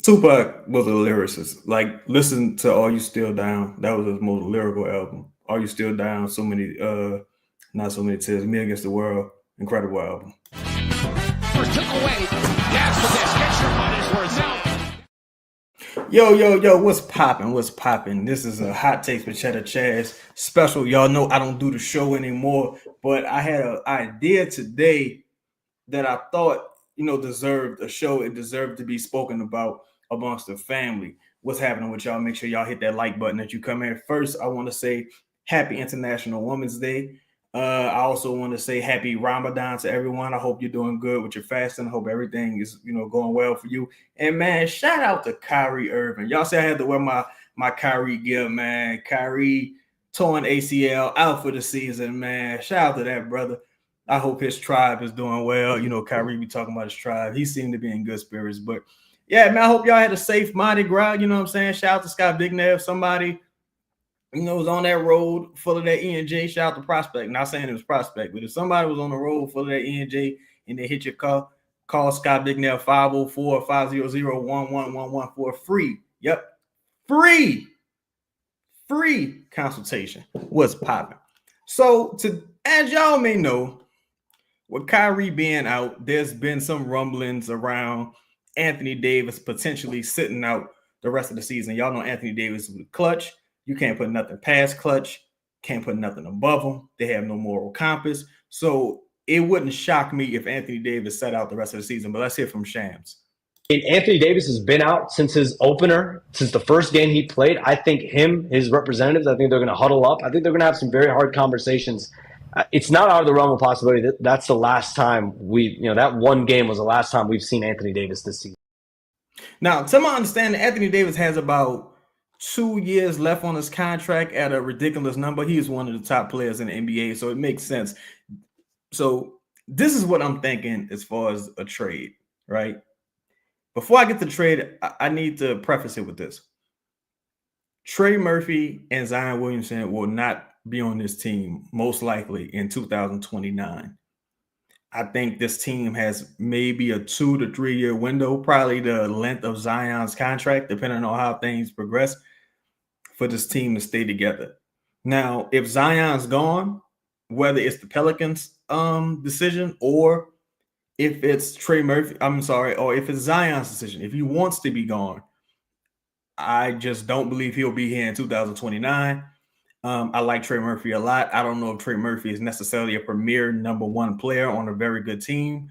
Tupac was a lyricist. Like, listen to "Are You Still Down"? That was his most lyrical album. "Are You Still Down"? So many, not so many tears. "Me Against the World," incredible album. First took away. Gas for this. Get your money's worth now. Yo, what's popping? What's popping? This is a hot takes with Chedda Chaz special. Y'all know I don't do the show anymore, but I had an idea today that I thought, deserved a show. It deserved to be spoken about amongst the family. What's happening with y'all? Make sure y'all hit that like button that you come in. First, I want to say happy International Women's Day. I also want to say happy Ramadan to everyone. I hope you're doing good with your fasting. I hope everything is, going well for you. And man, shout out to Kyrie Irving. Y'all say I had to wear my Kyrie gear, man. Kyrie torn ACL out for the season, man. Shout out to that brother. I hope his tribe is doing well. Kyrie be talking about his tribe. He seemed to be in good spirits. But yeah, man, I hope y'all had a safe Mardi Gras. You know what I'm saying? Shout out to Scott Vicknair. If somebody, was on that road full of that ENJ, shout out to Prospect. Not saying it was Prospect, but if somebody was on the road full of that ENJ and they hit your car, call Scott Vicknair 504-500-1111 for a free. Yep. Free consultation. What's popping? So as y'all may know, with Kyrie being out, there's been some rumblings around Anthony Davis potentially sitting out the rest of the season. Y'all know Anthony Davis is clutch. You can't put nothing past clutch. Can't put nothing above them. They have no moral compass. So it wouldn't shock me if Anthony Davis sat out the rest of the season. But let's hear from Shams. And Anthony Davis has been out since his opener, since the first game he played. I think his representatives, I think they're going to huddle up. I think they're going to have some very hard conversations. It's not out of the realm of possibility that that's the last time that one game was the last time we've seen Anthony Davis this season. Now, to my understanding, Anthony Davis has about 2 years left on his contract at a ridiculous number. He is one of the top players in the NBA, so it makes sense. So this is what I'm thinking as far as a trade, right? Before I get to the trade, I need to preface it with this. Trey Murphy and Zion Williamson will not be on this team, most likely in 2029. I think this team has maybe a 2 to 3 year window, probably the length of Zion's contract, depending on how things progress, for this team to stay together. Now, if Zion's gone, whether it's the Pelicans' decision or if it's Trey Murphy, or if it's Zion's decision, if he wants to be gone, I just don't believe he'll be here in 2029. I like Trey Murphy a lot. I don't know if Trey Murphy is necessarily a premier number one player on a very good team.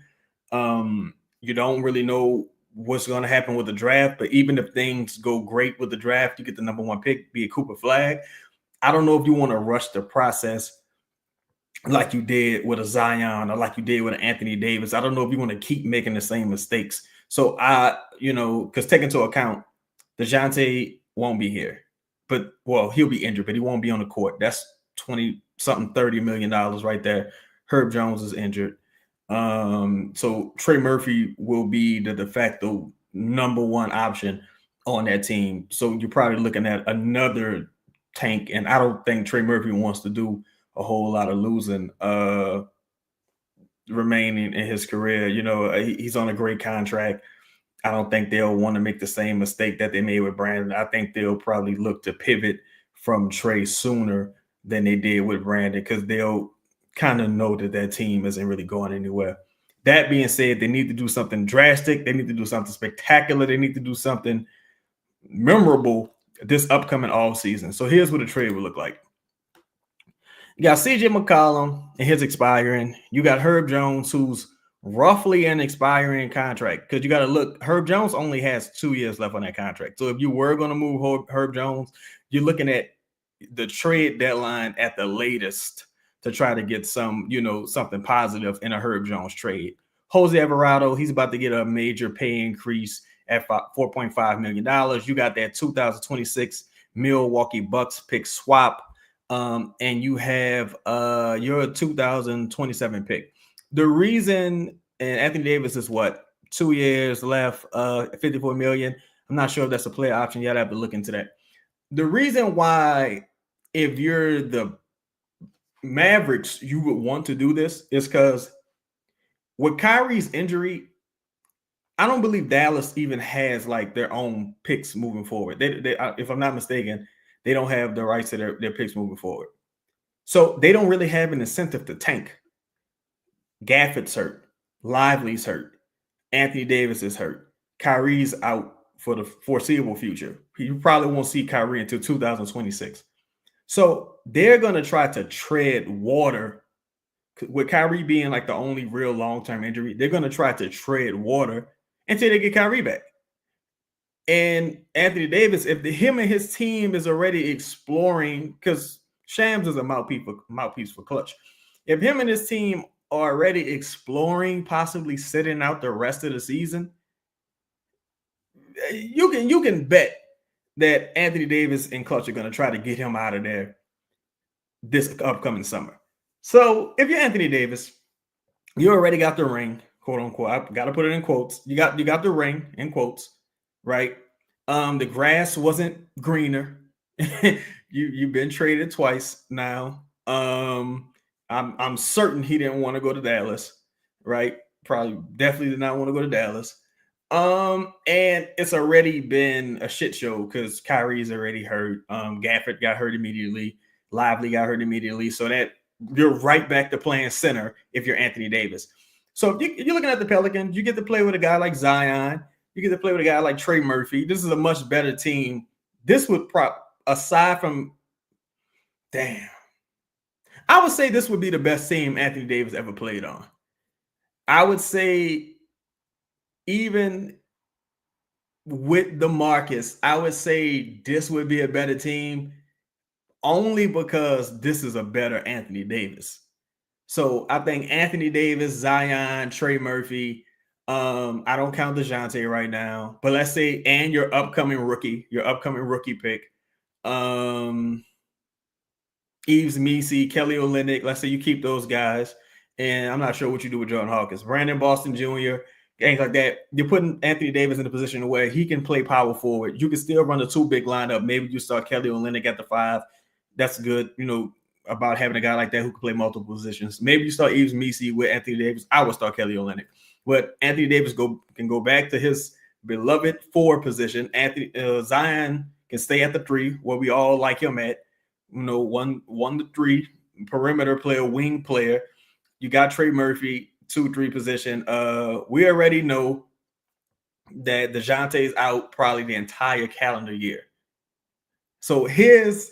You don't really know what's going to happen with the draft, but even if things go great with the draft, you get the number one pick, be a Cooper Flag. I don't know if you want to rush the process like you did with a Zion or like you did with an Anthony Davis. I don't know if you want to keep making the same mistakes. So because take into account, DeJounte won't be here. But, he'll be injured, but he won't be on the court. That's $30 million right there. Herb Jones is injured. So Trey Murphy will be the de facto number one option on that team. So you're probably looking at another tank, and I don't think Trey Murphy wants to do a whole lot of losing remaining in his career. He's on a great contract. I don't think they'll want to make the same mistake that they made with Brandon. I think they'll probably look to pivot from Trey sooner than they did with Brandon because they'll kind of know that team isn't really going anywhere. That being said, they need to do something drastic. They need to do something spectacular. They need to do something memorable this upcoming offseason. So here's what a trade would look like. You got CJ McCollum and his expiring. You got Herb Jones, who's roughly an expiring contract, because you got to look, Herb Jones only has 2 years left on that contract. So if you were going to move Herb Jones, you're looking at the trade deadline at the latest to try to get something positive in a Herb Jones trade. Jose Alvarado, he's about to get a major pay increase at $4.5 million. You got that 2026 Milwaukee Bucks pick swap, and you have your 2027 pick. The reason, and Anthony Davis is 2 years left, $54 million. I'm not sure if that's a player option yet. I have to look into that. The reason why, if you're the Mavericks, you would want to do this is because with Kyrie's injury, I don't believe Dallas even has like their own picks moving forward. They if I'm not mistaken, they don't have the rights to their picks moving forward. So they don't really have an incentive to tank. Gafford's hurt. Lively's hurt. Anthony Davis is hurt. Kyrie's out for the foreseeable future. You probably won't see Kyrie until 2026. So they're going to try to tread water. With Kyrie being like the only real long-term injury, they're going to try to tread water until they get Kyrie back. And Anthony Davis, if him and his team is already exploring, because Shams is a mouthpiece for Clutch. If him and his team are already exploring possibly sitting out the rest of the season, you can bet that Anthony Davis and Clutch are going to try to get him out of there this upcoming summer. So if you're Anthony Davis, you already got the ring, quote unquote. I got to put it in quotes. You got the ring in quotes, right? The grass wasn't greener. You've been traded twice now. I'm certain he didn't want to go to Dallas, right? Probably definitely did not want to go to Dallas. And it's already been a shit show because Kyrie's already hurt. Gafford got hurt immediately. Lively got hurt immediately. So that you're right back to playing center if you're Anthony Davis. So if you're looking at the Pelicans, you get to play with a guy like Zion. You get to play with a guy like Trey Murphy. This is a much better team. This would aside from, I would say this would be the best team Anthony Davis ever played on. I would say even with DeMarcus, I would say this would be a better team only because this is a better Anthony Davis. So I think Anthony Davis, Zion, Trey Murphy, I don't count DeJounte right now, but let's say, and your upcoming rookie pick, Yves Missi, Kelly Olynyk, let's say you keep those guys, and I'm not sure what you do with Jordan Hawkins, Brandon Boston Jr., things like that. You're putting Anthony Davis in a position where he can play power forward. You can still run a 2-big lineup. Maybe you start Kelly Olynyk at the 5. That's good, about having a guy like that who can play multiple positions. Maybe you start Yves Missi with Anthony Davis. I would start Kelly Olynyk. But Anthony Davis can go back to his beloved 4 position. Zion can stay at the 3, where we all like him at. 1 to 3, perimeter player, wing player. You got Trey Murphy, 2-3 position. We already know that DeJounte is out probably the entire calendar year. So here's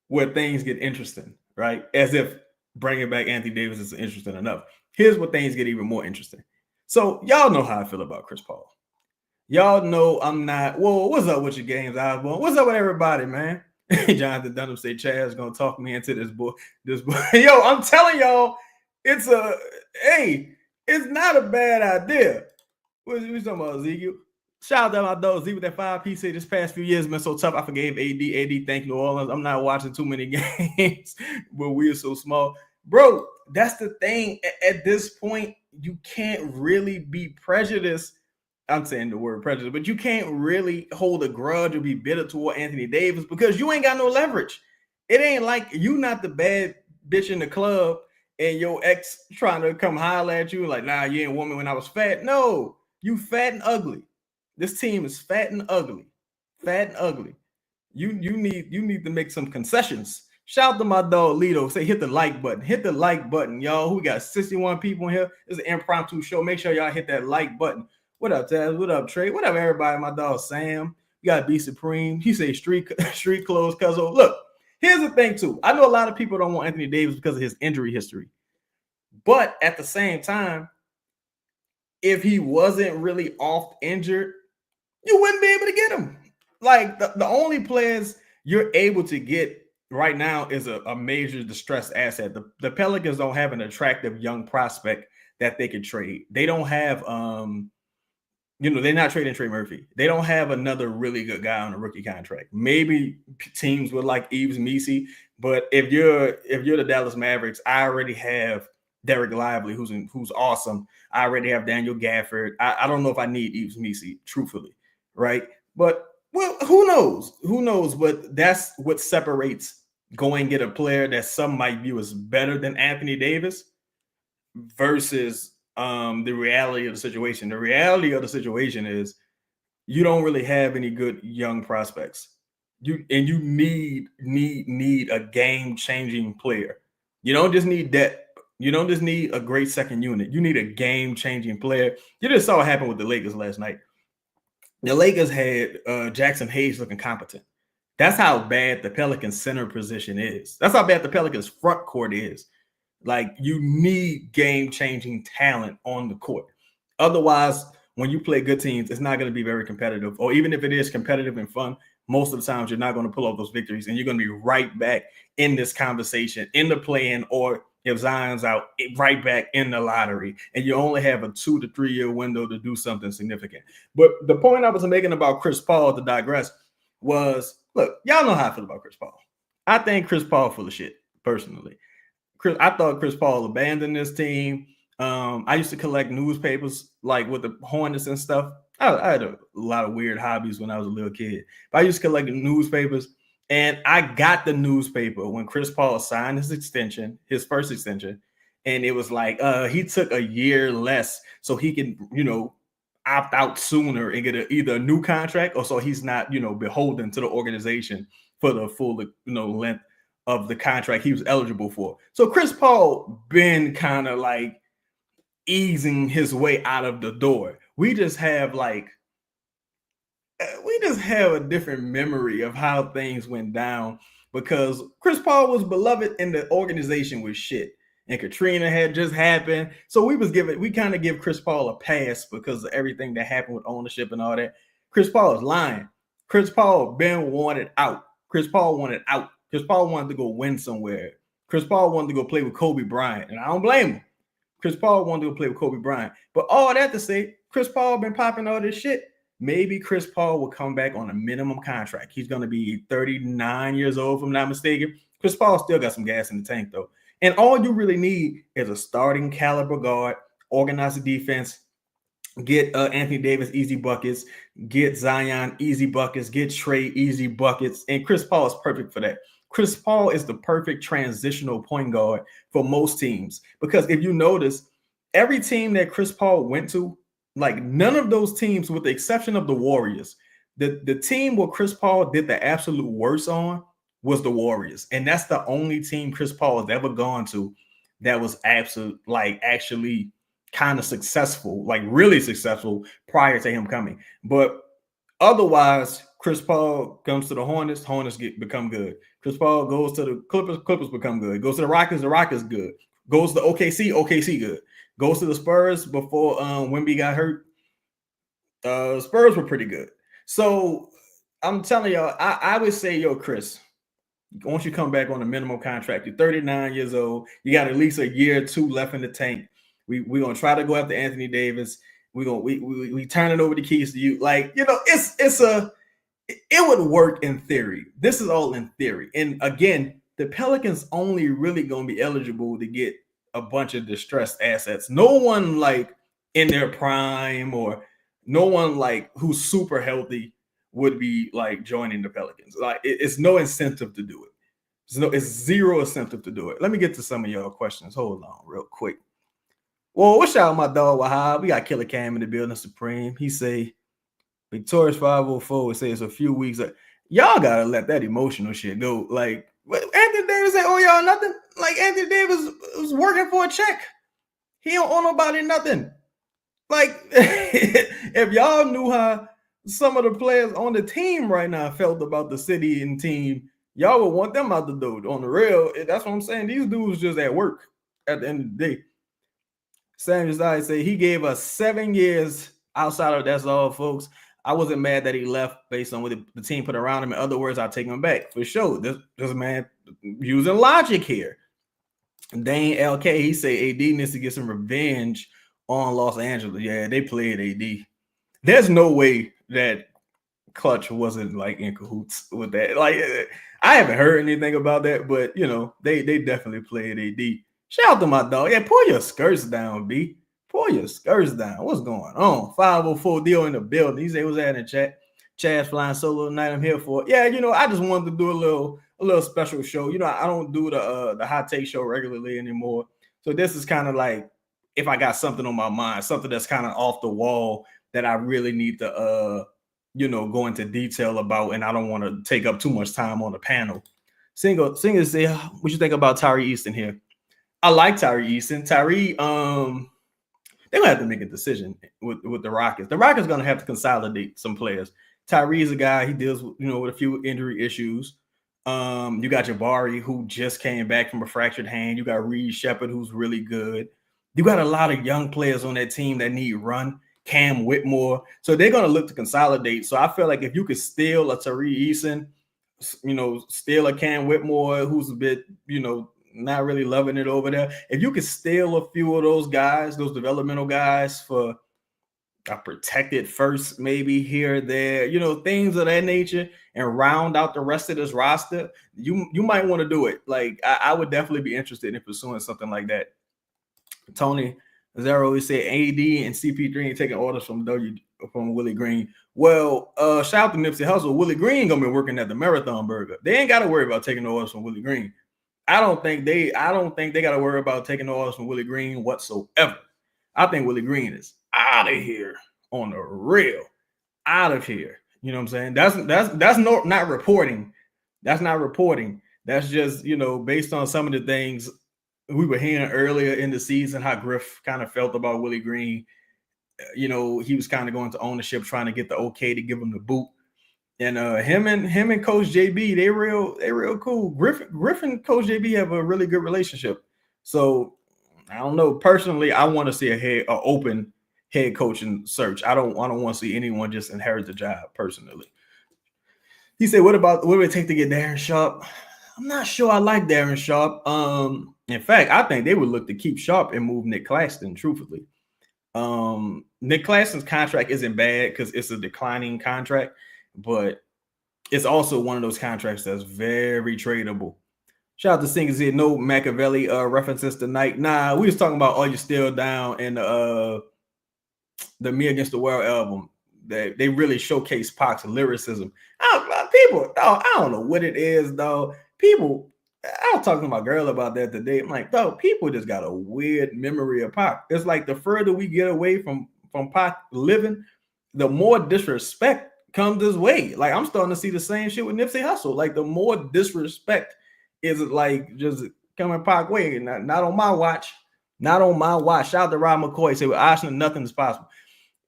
where things get interesting, right? As if bringing back Anthony Davis is interesting enough. Here's where things get even more interesting. So y'all know how I feel about Chris Paul. Y'all know I'm not. Whoa, what's up with your games, Osborne? What's up with everybody, man? Jonathan Dunham say Chaz gonna talk me into this boy. Yo, I'm telling y'all, it's not a bad idea. What you talking about, Ezekiel? Shout out to my dog Ezekiel with that 5-piece. This past few years been so tough. I forgave AD. Thank you, New Orleans. I'm not watching too many games, but we're so small, bro. That's the thing. At this point, you can't really be prejudiced. I'm saying the word prejudice, but you can't really hold a grudge or be bitter toward Anthony Davis because you ain't got no leverage. It ain't like you not the bad bitch in the club and your ex trying to come holler at you like, nah, you ain't woman when I was fat. No, you fat and ugly. This team is fat and ugly. Fat and ugly. You need to make some concessions. Shout out to my dog Lito. Say hit the like button. Hit the like button, y'all. We got 61 people in here. This is an impromptu show. Make sure y'all hit that like button. What up, Taz? What up, Trey? What up, everybody? My dog Sam. You got Be Supreme. He say street clothes, cuzzo. Look, here's the thing, too. I know a lot of people don't want Anthony Davis because of his injury history. But at the same time, if he wasn't really off injured, you wouldn't be able to get him. Like, the only players you're able to get right now is a major distressed asset. The Pelicans don't have an attractive young prospect that they could trade. They don't have they're not trading Trey Murphy. They don't have another really good guy on a rookie contract. Maybe teams would like Yves Missi, but if you're the Dallas Mavericks, I already have Derek Lively, who's awesome. I already have Daniel Gafford. I don't know if I need Yves Missi, truthfully, right? But well, who knows? Who knows? But that's what separates go and get a player that some might view as better than Anthony Davis versus the reality of the situation. The reality of the situation is you don't really have any good young prospects. You need a game-changing player. You don't just need that. You don't just need a great second unit. You need a game-changing player. You just saw what happened with the Lakers last night. The Lakers had Jackson Hayes looking competent. That's how bad the Pelicans center position is. That's how bad the Pelicans front court is. Like, you need game-changing talent on the court. Otherwise, when you play good teams, it's not going to be very competitive. Or even if it is competitive and fun, most of the times you're not going to pull off those victories, and you're going to be right back in this conversation, in the play-in, or if Zion's out, right back in the lottery. And you only have a 2 to 3 year window to do something significant. But the point I was making about Chris Paul, to digress, was, look, y'all know how I feel about Chris Paul. I think Chris Paul full of shit, personally. I thought Chris Paul abandoned this team. I used to collect newspapers, like with the Hornets and stuff. I had a lot of weird hobbies when I was a little kid. But I used to collect newspapers, and I got the newspaper when Chris Paul signed his first extension, and it was like he took a year less so he can, opt out sooner and get either a new contract, or so he's not, beholden to the organization for the full, length of the contract he was eligible for. So Chris Paul been kind of like easing his way out of the door. We just have a different memory of how things went down, because Chris Paul was beloved and the organization was shit. And Katrina had just happened. So we kind of give Chris Paul a pass because of everything that happened with ownership and all that. Chris Paul is lying. Chris Paul been wanted out. Chris Paul wanted out. Chris Paul wanted to go win somewhere. Chris Paul wanted to go play with Kobe Bryant, and I don't blame him. Chris Paul wanted to go play with Kobe Bryant. But all that to say, Chris Paul been popping all this shit. Maybe Chris Paul will come back on a minimum contract. He's going to be 39 years old, if I'm not mistaken. Chris Paul still got some gas in the tank, though. And all you really need is a starting caliber guard, organize the defense, get Anthony Davis easy buckets, get Zion easy buckets, get Trey easy buckets. And Chris Paul is perfect for that. Chris Paul is the perfect transitional point guard for most teams. Because if you notice, every team that Chris Paul went to, like none of those teams, with the exception of the Warriors, the team where Chris Paul did the absolute worst on was the Warriors. And that's the only team Chris Paul has ever gone to that was actually kind of successful, like really successful prior to him coming. But otherwise, Chris Paul comes to the Hornets become good. Chris Paul goes to the Clippers become good. Goes to the Rockets good. Goes to OKC good. Goes to the Spurs before Wemby got hurt. Spurs were pretty good. So I'm telling y'all, I would say, Chris, once you come back on a minimum contract, you're 39 years old. You got at least a year or two left in the tank. We're gonna try to go after Anthony Davis. We turn it over the keys to you. It would work in theory. This is all in theory. And again, the Pelicans only really gonna be eligible to get a bunch of distressed assets. No one like in their prime or no one like who's super healthy would be like joining the Pelicans. Like it's no incentive to do it. It's zero incentive to do it. Let me get to some of y'all questions. Hold on real quick. Well, what's out my dog Wahab? We got Killer Cam in the building, Supreme. He say Victorious 504 would say it's a few weeks. Y'all gotta let that emotional shit go. Like Anthony Davis ain't owe y'all nothing. Like Anthony Davis was working for a check. He don't owe nobody nothing. Like if y'all knew how some of the players on the team right now felt about the city and team, y'all would want them out the door. On the real, that's what I'm saying. These dudes just at work at the end of the day. Samuel Zai say he gave us 7 years outside of that's all, folks. I wasn't mad that he left based on what the team put around him. In other words, I'll take him back for sure. This man using logic here. Dane LK, he say AD needs to get some revenge on Los Angeles. Yeah, they played AD. There's no way that Clutch wasn't like in cahoots with that. Like I haven't heard anything about that, but they definitely played AD. Shout out to my dog. Yeah, pull your skirts down, B. Pull your skirts down. What's going on? 504 deal in the building. He said, what's that in the chat? Chaz flying solo tonight. I'm here for it. Yeah, I just wanted to do a little special show. I don't do the hot take show regularly anymore. So this is kind of like if I got something on my mind, something that's kind of off the wall that I really need to go into detail about, and I don't want to take up too much time on the panel. Singer say, what you think about Tyree Easton here? I like Tyree Easton. Tyree, they're gonna have to make a decision with the Rockets. The Rockets gonna have to consolidate some players. Tyree is a guy, he deals with, with a few injury issues. You got Jabari, who just came back from a fractured hand. You got Reed Shepard, who's really good. You got a lot of young players on that team that need run. Cam Whitmore. So they're going to look to consolidate. So I feel like if you could steal a Tyree Eason, steal a Cam Whitmore, who's a bit, not really loving it over there. If you could steal a few of those guys, those developmental guys for a protected first, maybe here, there, things of that nature, and round out the rest of this roster, you might want to do it. Like, I would definitely be interested in pursuing something like that. Tony Zero always said AD and CP3 ain't taking orders from Willie Green. Well, shout out to Nipsey Hussle. Willie Green gonna be working at the Marathon Burger. They ain't got to worry about taking orders from Willie Green. I don't think they got to worry about taking orders from Willie Green whatsoever. I think Willie Green is out of here on the real, out of here. You know what I'm saying? That's not reporting. That's not reporting. That's just, based on some of the things we were hearing earlier in the season, how Griff kind of felt about Willie Green. He was kind of going to ownership, trying to get the okay to give him the boot. And him and Coach JB, they real cool. Griff and Coach JB have a really good relationship. So I don't know. Personally, I want to see a open head coaching search. I don't want to see anyone just inherit the job. Personally, he said, "What would it take to get Darren Sharp?" I'm not sure I like Darren Sharp. In fact, I think they would look to keep Sharp and move Nick Claxton, truthfully. Nick Claxton's contract isn't bad because it's a declining contract, but it's also one of those contracts that's very tradable. Shout out to Singers here. No Machiavelli references tonight. Nah, we was talking about Are You Still Down and the Me Against the World album. They really showcase Pac's lyricism. I don't know what it is, though. People, I was talking to my girl about that today. I'm like, though, people just got a weird memory of Pac. It's like the further we get away from Pac living, the more disrespect comes this way. Like, I'm starting to see the same shit with Nipsey Hussle. Like, the more disrespect is like just coming Pac way. Not on my watch. Not on my watch. Shout out to Rob McCoy. Say with Ashland, nothing is possible.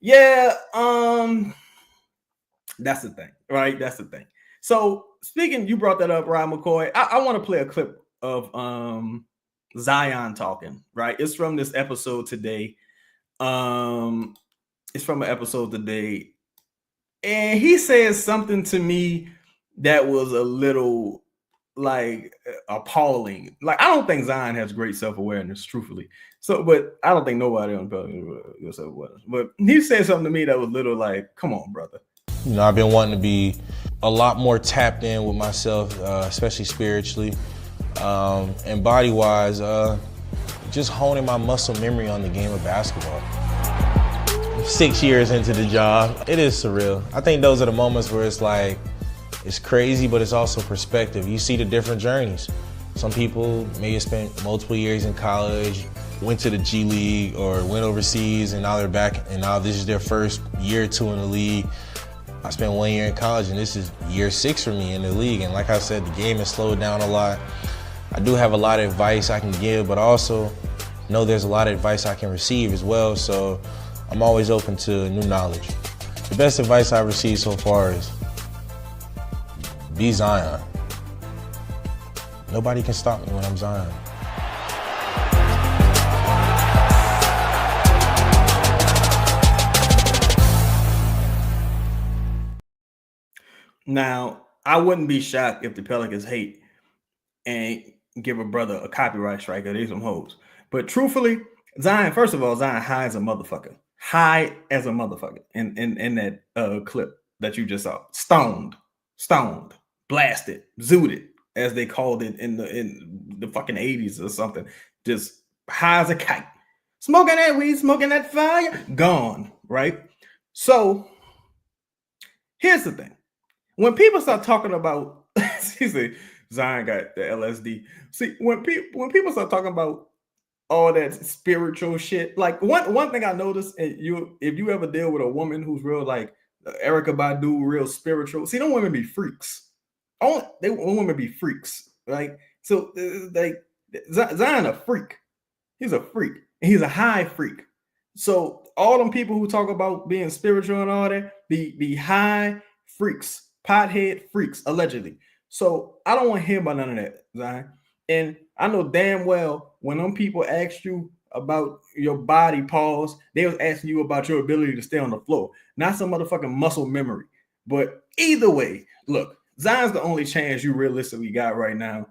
Yeah, that's the thing, right? That's the thing. So speaking, you brought that up, Rob McCoy. I want to play a clip of Zion talking, right? It's from this episode today. It's from an episode today. And he says something to me that was a little like appalling. Like, I don't think Zion has great self-awareness, truthfully. So, but I don't think nobody on self-awareness. But he said something to me that was a little like, come on, brother. I've been wanting to be a lot more tapped in with myself, especially spiritually, and body-wise, just honing my muscle memory on the game of basketball. 6 years into the job, it is surreal. I think those are the moments where it's like, it's crazy, but it's also perspective. You see the different journeys. Some people may have spent multiple years in college, went to the G League or went overseas, and now they're back, and now this is their first year or two in the league. I spent 1 year in college, and this is year 6 for me in the league. And like I said, the game has slowed down a lot. I do have a lot of advice I can give, but I also know there's a lot of advice I can receive as well. So I'm always open to new knowledge. The best advice I've received so far is be Zion. Nobody can stop me when I'm Zion. Now, I wouldn't be shocked if the Pelicans hate and give a brother a copyright strike or they some hoes. But truthfully, Zion, first of all, Zion high as a motherfucker. High as a motherfucker in that clip that you just saw. Stoned, blasted, zooted, as they called it in the fucking 80s or something. Just high as a kite. Smoking that weed, smoking that fire, gone, right? So here's the thing. When people start talking about, he said Zion got the LSD. See, when people start talking about all that spiritual shit. Like one thing I noticed, and if you ever deal with a woman who's real like Erica Badu, real spiritual. See, them women be freaks. Women be freaks, right? So like Zion a freak. He's a freak, and he's a high freak. So all them people who talk about being spiritual and all that, be high freaks, pothead freaks, allegedly. So I don't want to hear about none of that, Zion. And I know damn well when them people asked you about your body, pause, they was asking you about your ability to stay on the floor, not some motherfucking muscle memory. But either way, look, Zion's the only chance you realistically got right now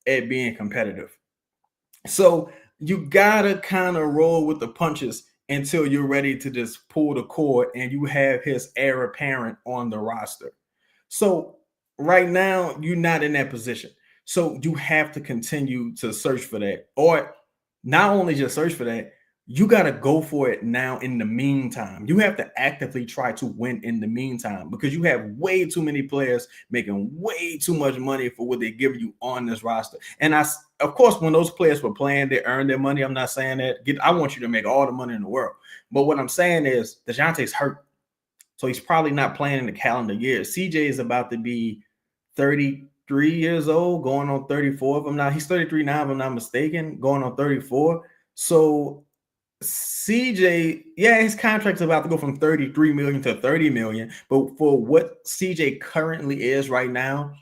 at being competitive. So you gotta kind of roll with the punches until you're ready to just pull the cord and you have his heir apparent on the roster. So right now, you're not in that position. So you have to continue to search for that. Or not only just search for that, you got to go for it now in the meantime. You have to actively try to win in the meantime because you have way too many players making way too much money for what they give you on this roster. And of course, when those players were playing, they earned their money. I'm not saying that. I want you to make all the money in the world. But what I'm saying is DeJounte's hurt. So he's probably not playing in the calendar year. CJ is about to be 33 years old, going on 34. He's 33 now, if I'm not mistaken, going on 34. So CJ, yeah, his contract's about to go from 33 million to 30 million. But for what CJ currently is right now,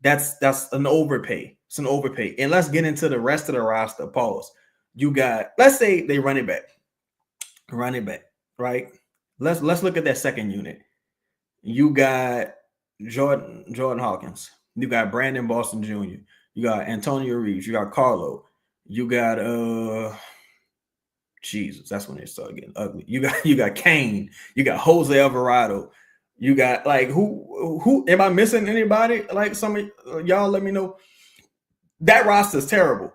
that's an overpay. It's an overpay. And let's get into the rest of the roster. Pause. You got, let's say they run it back, right? Let's look at that second unit. You got Jordan Hawkins. You got Brandon Boston Jr. You got Antonio Reeves. You got Carlo. You got Jesus, that's when they start getting ugly. You got Kane. You got Jose Alvarado. You got like who am I missing anybody? Like some of y'all let me know. That roster is terrible.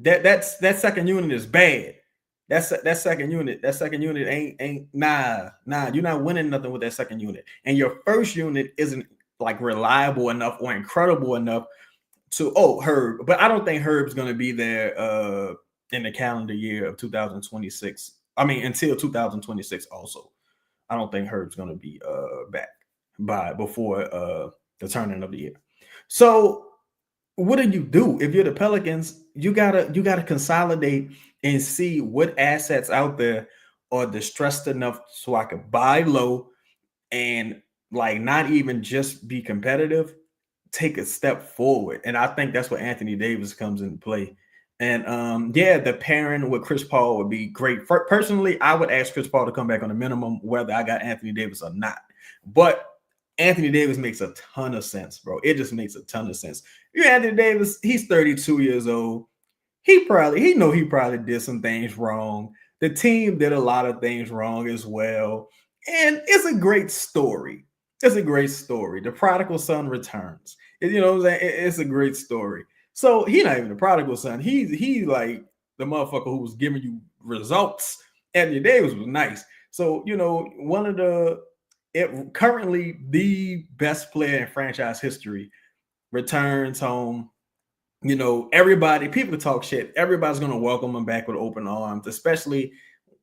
That second unit is bad. That second unit ain't nah. You're not winning nothing with that second unit. And your first unit isn't like reliable enough or incredible enough to Herb. But I don't think Herb's gonna be there in the calendar year of 2026. I mean, until 2026 also. I don't think Herb's gonna be back before the turning of the year. So what do? If you're the Pelicans, you gotta consolidate and see what assets out there are distressed enough so I could buy low and like not even just be competitive, take a step forward. And I think that's where Anthony Davis comes into play. And the pairing with Chris Paul would be great. Personally, I would ask Chris Paul to come back on a minimum, whether I got Anthony Davis or not. But Anthony Davis makes a ton of sense, bro. It just makes a ton of sense. You Anthony Davis, he's 32 years old. He probably did some things wrong. The team did a lot of things wrong as well. And it's a great story. The prodigal son returns. You know what I'm saying? It's a great story. So he's not even the prodigal son. He's like the motherfucker who was giving you results. Anthony Davis was nice. So, one of currently the best player in franchise history returns home. People talk shit. Everybody's going to welcome him back with open arms, especially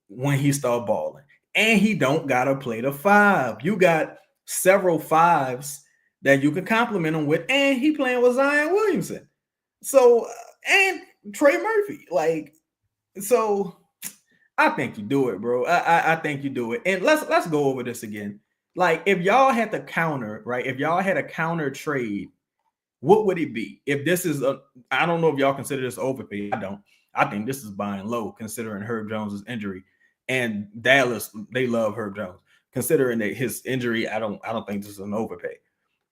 when he start balling. And he don't got to play the five. You got several fives that you can compliment him with. And he playing with Zion Williamson. So, and Trey Murphy. So I think you do it, bro. I think you do it. And let's go over this again. Like, if y'all had to counter, right? If y'all had a counter trade, what would it be? If this is I don't know if y'all consider this overpay. I don't. I think this is buying low, considering Herb Jones's injury. And Dallas, they love Herb Jones. Considering that his injury, I don't think this is an overpay.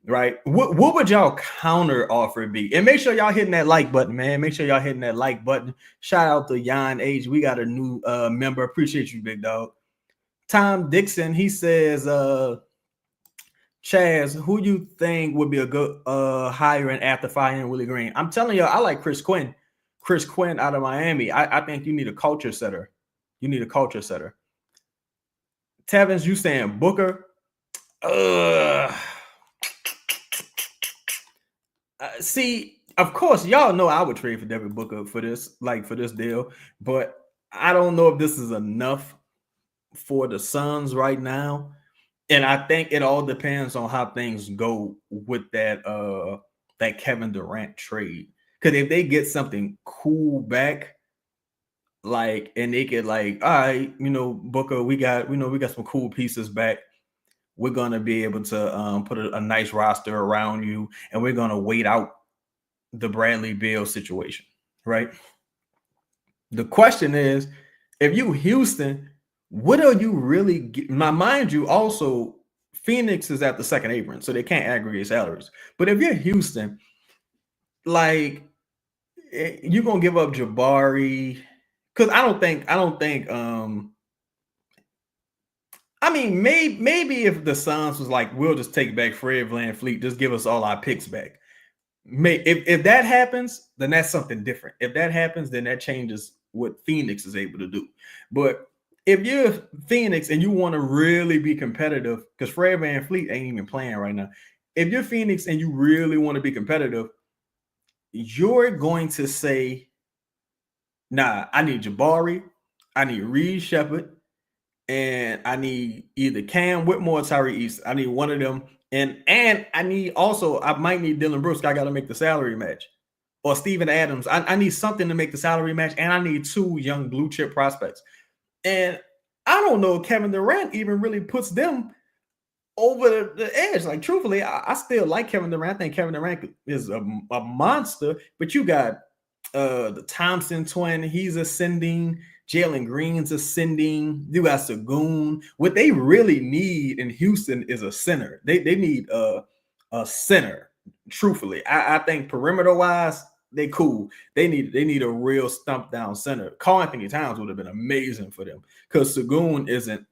Right? What would y'all counter offer be? And make sure y'all hitting that like button, man. Make sure y'all hitting that like button. Shout out to Jan H. We got a new member. Appreciate you, big dog. Tom Dixon, he says, Chaz, who you think would be a good hiring after firing Willie Green? I'm telling you, I like Chris Quinn. Chris Quinn out of Miami. I think you need a culture setter. Tevins, you saying Booker? See, of course, y'all know I would trade for Devin Booker for this deal, but I don't know if this is enough for the Suns right now. And I think it all depends on how things go with that Kevin Durant trade. Because if they get something cool back, like, and they get like, all right, Booker, we got some cool pieces back. We're gonna be able to put a nice roster around you, and we're gonna wait out the Bradley Beal situation, right? The question is, if you Houston, what are you really now, mind you, also Phoenix is at the second apron, so they can't aggregate salaries. But if you're Houston, like, you're gonna give up Jabari, because I don't think I mean, maybe if the Suns was like, we'll just take back Fred VanVleet, just give us all our picks back. If that happens, then that's something different. If that happens, then that changes what Phoenix is able to do. But if you're Phoenix and you want to really be competitive, because Fred VanVleet ain't even playing right now. If you're Phoenix and you really want to be competitive, you're going to say, nah, I need Jabari, I need Reed Shepard, and I need either Cam Whitmore or Tyree East. I need one of them. And I might need Dylan Brooks. I got to make the salary match. Or Steven Adams. I need something to make the salary match. And I need 2 young blue chip prospects. And I don't know if Kevin Durant even really puts them over the edge. Like, truthfully, I still like Kevin Durant. I think Kevin Durant is a monster. But you got the Thompson twin. He's ascending. Jalen Green's ascending. You got Sagoon. What they really need in Houston is a center. They need a center. Truthfully, I think perimeter-wise, they cool. They need a real stump down center. Karl Anthony Towns would have been amazing for them because Sagoon isn't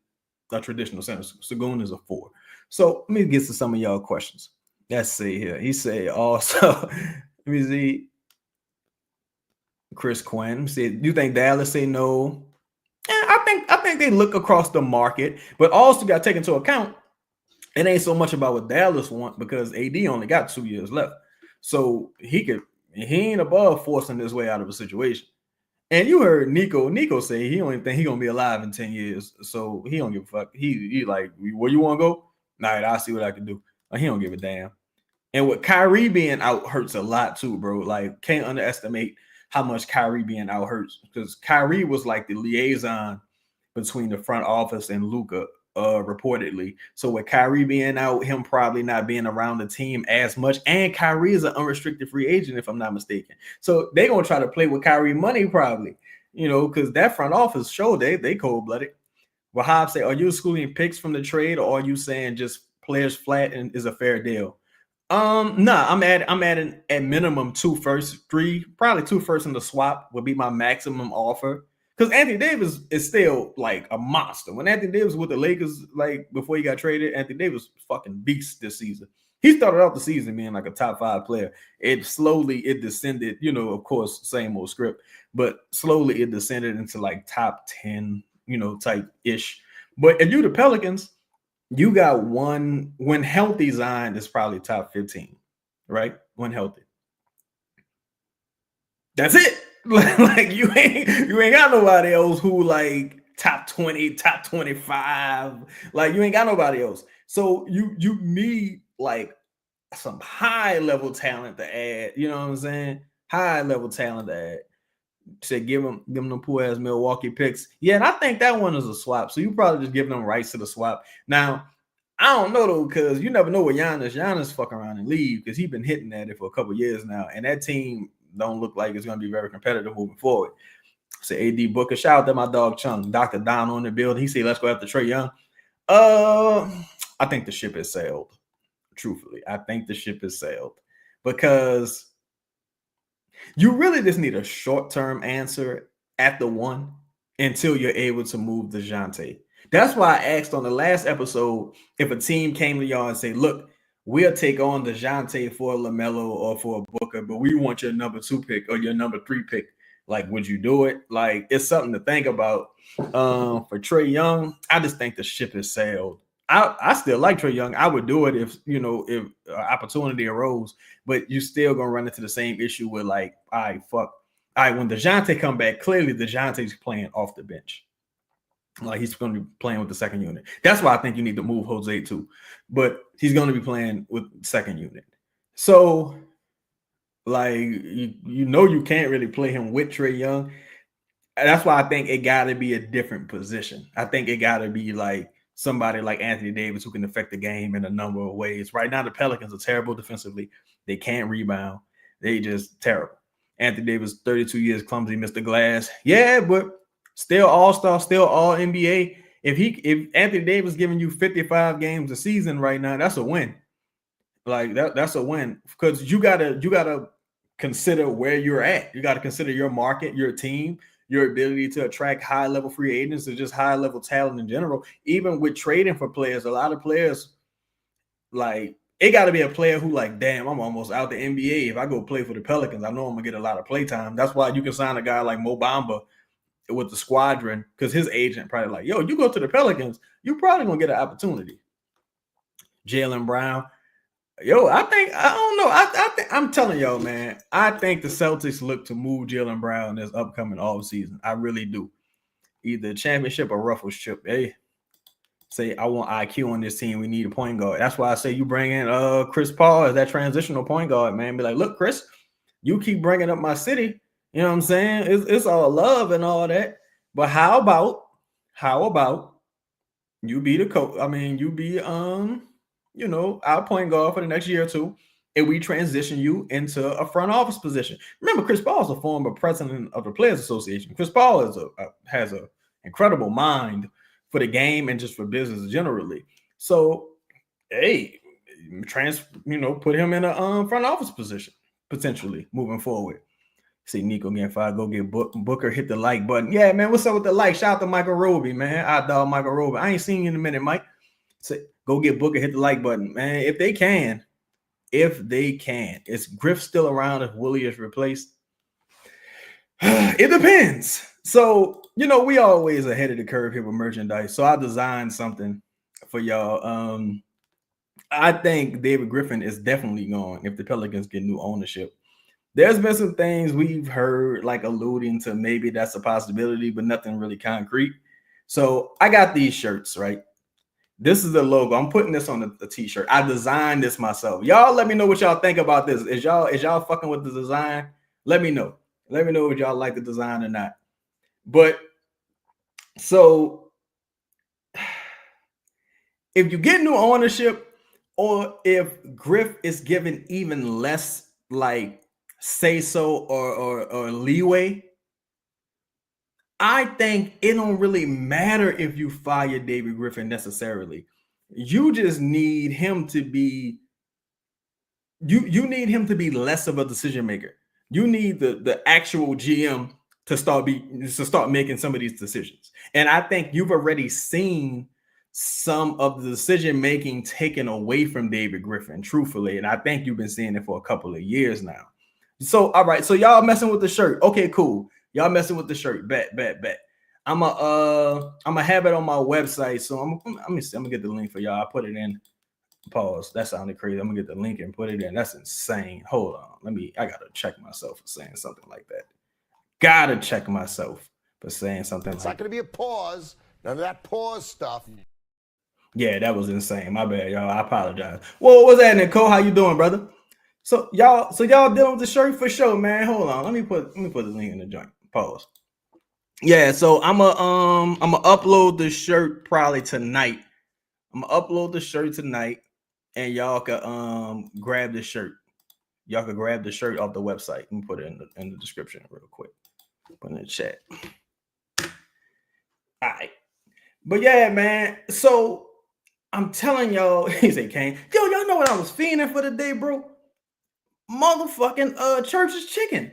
a traditional center. Sagoon is a 4. So let me get to some of y'all questions. Let's see here. He said also, let me see. Chris Quinn said, "You think Dallas say no?" I think they look across the market, but also got to take into account it ain't so much about what Dallas want because AD only got 2 years left, so he ain't above forcing his way out of a situation. And you heard Nico say he don't even think he gonna be alive in 10 years, so he don't give a fuck. He like, where you want to go? All right, I'll see what I can do. Like, he don't give a damn. And with Kyrie being out hurts a lot too, bro. Like, can't underestimate how much Kyrie being out hurts, because Kyrie was like the liaison between the front office and Luka, reportedly. So with Kyrie being out, him probably not being around the team as much, and Kyrie is an unrestricted free agent, if I'm not mistaken. So they're gonna try to play with Kyrie money, probably, because that front office show they cold-blooded. Wahab say, are you excluding picks from the trade, or are you saying just players flat and is a fair deal? I'm adding at minimum 2 firsts, 3, probably 2 firsts in the swap would be my maximum offer. Because Anthony Davis is still like a monster. When Anthony Davis was with the Lakers, like before he got traded, Anthony Davis was fucking beast this season. He started out the season being like a top 5 player. It descended, of course, same old script, but slowly it descended into like top 10, type ish. But if you the Pelicans, you got one, when healthy, Zion is probably top 15, right? When healthy. That's it. Like, you ain't got nobody else who like top 20, top 25. Like, you ain't got nobody else. So you need like some high level talent to add. You know what I'm saying? High level talent to add. Said give them poor ass Milwaukee picks. Yeah, and I think that one is a swap. So you probably just give them rights to the swap. Now, I don't know though, because you never know with Giannis fuck around and leave, because he's been hitting at it for a couple years now, and that team don't look like it's going to be very competitive moving forward. So AD Booker, shout out to my dog Chung, Dr. Don on the building. He said, let's go after Trae Young. I think the ship has sailed. Truthfully, I think the ship has sailed, because you really just need a short-term answer at the 1 until you're able to move DeJounte. That's why I asked on the last episode if a team came to y'all and say, look, we'll take on DeJounte for LaMelo or for a Booker, but we want your number 2 pick or your number 3 pick. Like, would you do it? Like, it's something to think about. For Trae Young, I just think the ship has sailed. I still like Trae Young. I would do it if opportunity arose, but you still gonna run into the same issue with like, all right, when DeJounte come back, clearly DeJounte's playing off the bench. Like he's going to be playing with the second unit. That's why I think you need to move Jose too. But he's going to be playing with second unit. So, like, you can't really play him with Trae Young. And that's why I think it got to be a different position. I think it got to be like somebody like Anthony Davis who can affect the game in a number of ways. Right now, the Pelicans are terrible defensively. They can't rebound. They just terrible. Anthony Davis, 32 years, clumsy, Mr. Glass. Yeah, but still all-star, still all NBA. If Anthony Davis giving you 55 games a season right now, that's a win. Like that's a win because you gotta consider where you're at. You gotta consider your market, your team, your ability to attract high-level free agents or just high-level talent in general. Even with trading for players, a lot of players, like, it got to be a player who like, damn, I'm almost out the NBA. If I go play for the Pelicans, I know I'm going to get a lot of play time. That's why you can sign a guy like Mo Bamba with the squadron because his agent probably like, yo, you go to the Pelicans, you probably going to get an opportunity. Jaylen Brown. Yo, I don't know. I'm telling y'all, man, I think the Celtics look to move Jaylen Brown this upcoming offseason. I really do. Either a championship or Ruffles chip. Hey, say I want IQ on this team. We need a point guard. That's why I say you bring in Chris Paul as that transitional point guard, man. Be like, look, Chris, you keep bringing up my city. You know what I'm saying? It's all love and all that. But how about you be the coach? I mean, you be our point guard for the next year or two, and we transition you into a front office position. Remember, Chris Paul is a former president of the Players Association. Chris Paul has an incredible mind for the game and just for business generally. So, hey, put him in a front office position potentially moving forward. See Nico getting fired. Go get Booker. Hit the like button. Yeah, man. What's up with the like? Shout out to Michael Roby, man. I dog Michael Roby. I ain't seen you in a minute, Mike. Say, go get Booker. Hit the like button, man. If they can. Is Griff still around if Willie is replaced? It depends. So, we always ahead of the curve here with merchandise. So I designed something for y'all. I think David Griffin is definitely gone if the Pelicans get new ownership. There's been some things we've heard like alluding to maybe that's a possibility, but nothing really concrete. So I got these shirts, right? This is the logo. I'm putting this on the t-shirt. I designed this myself. Y'all let me know what y'all think about this. Is y'all fucking with the design? Let me know. Let me know if y'all like the design or not. But so if you get new ownership or if Griff is given even less like say so or leeway, I think it don't really matter if you fire David Griffin necessarily. You just need him to be you need him to be less of a decision maker. You need the actual GM to start making some of these decisions. And I think you've already seen some of the decision making taken away from David Griffin, truthfully. And I think you've been seeing it for a couple of years now. So, all right. So y'all messing with the shirt. Okay, cool. Y'all messing with the shirt. Bet. I'm gonna have it on my website. So I'm gonna get the link for y'all. I put it in. Pause. That sounded crazy. I'm gonna get the link and put it in. That's insane. Hold on. I gotta check myself for saying something like that. Gotta check myself for saying something. It's not gonna be a pause. None of that pause stuff. Yeah, that was insane. My bad, y'all. I apologize. Well, what's that, Nicole? How you doing, brother? So y'all dealing with the shirt for sure, man. Hold on. Let me put the link in the joint. Pause. Yeah, so I'm gonna upload the shirt probably tonight. I'm gonna upload the shirt tonight, and y'all can grab the shirt. Y'all can grab the shirt off the website and put it in the description real quick. Put it in the chat. All right. But yeah, man. So I'm telling y'all, he said, Kane, yo, y'all know what I was fiending for today, bro? Motherfucking Church's chicken.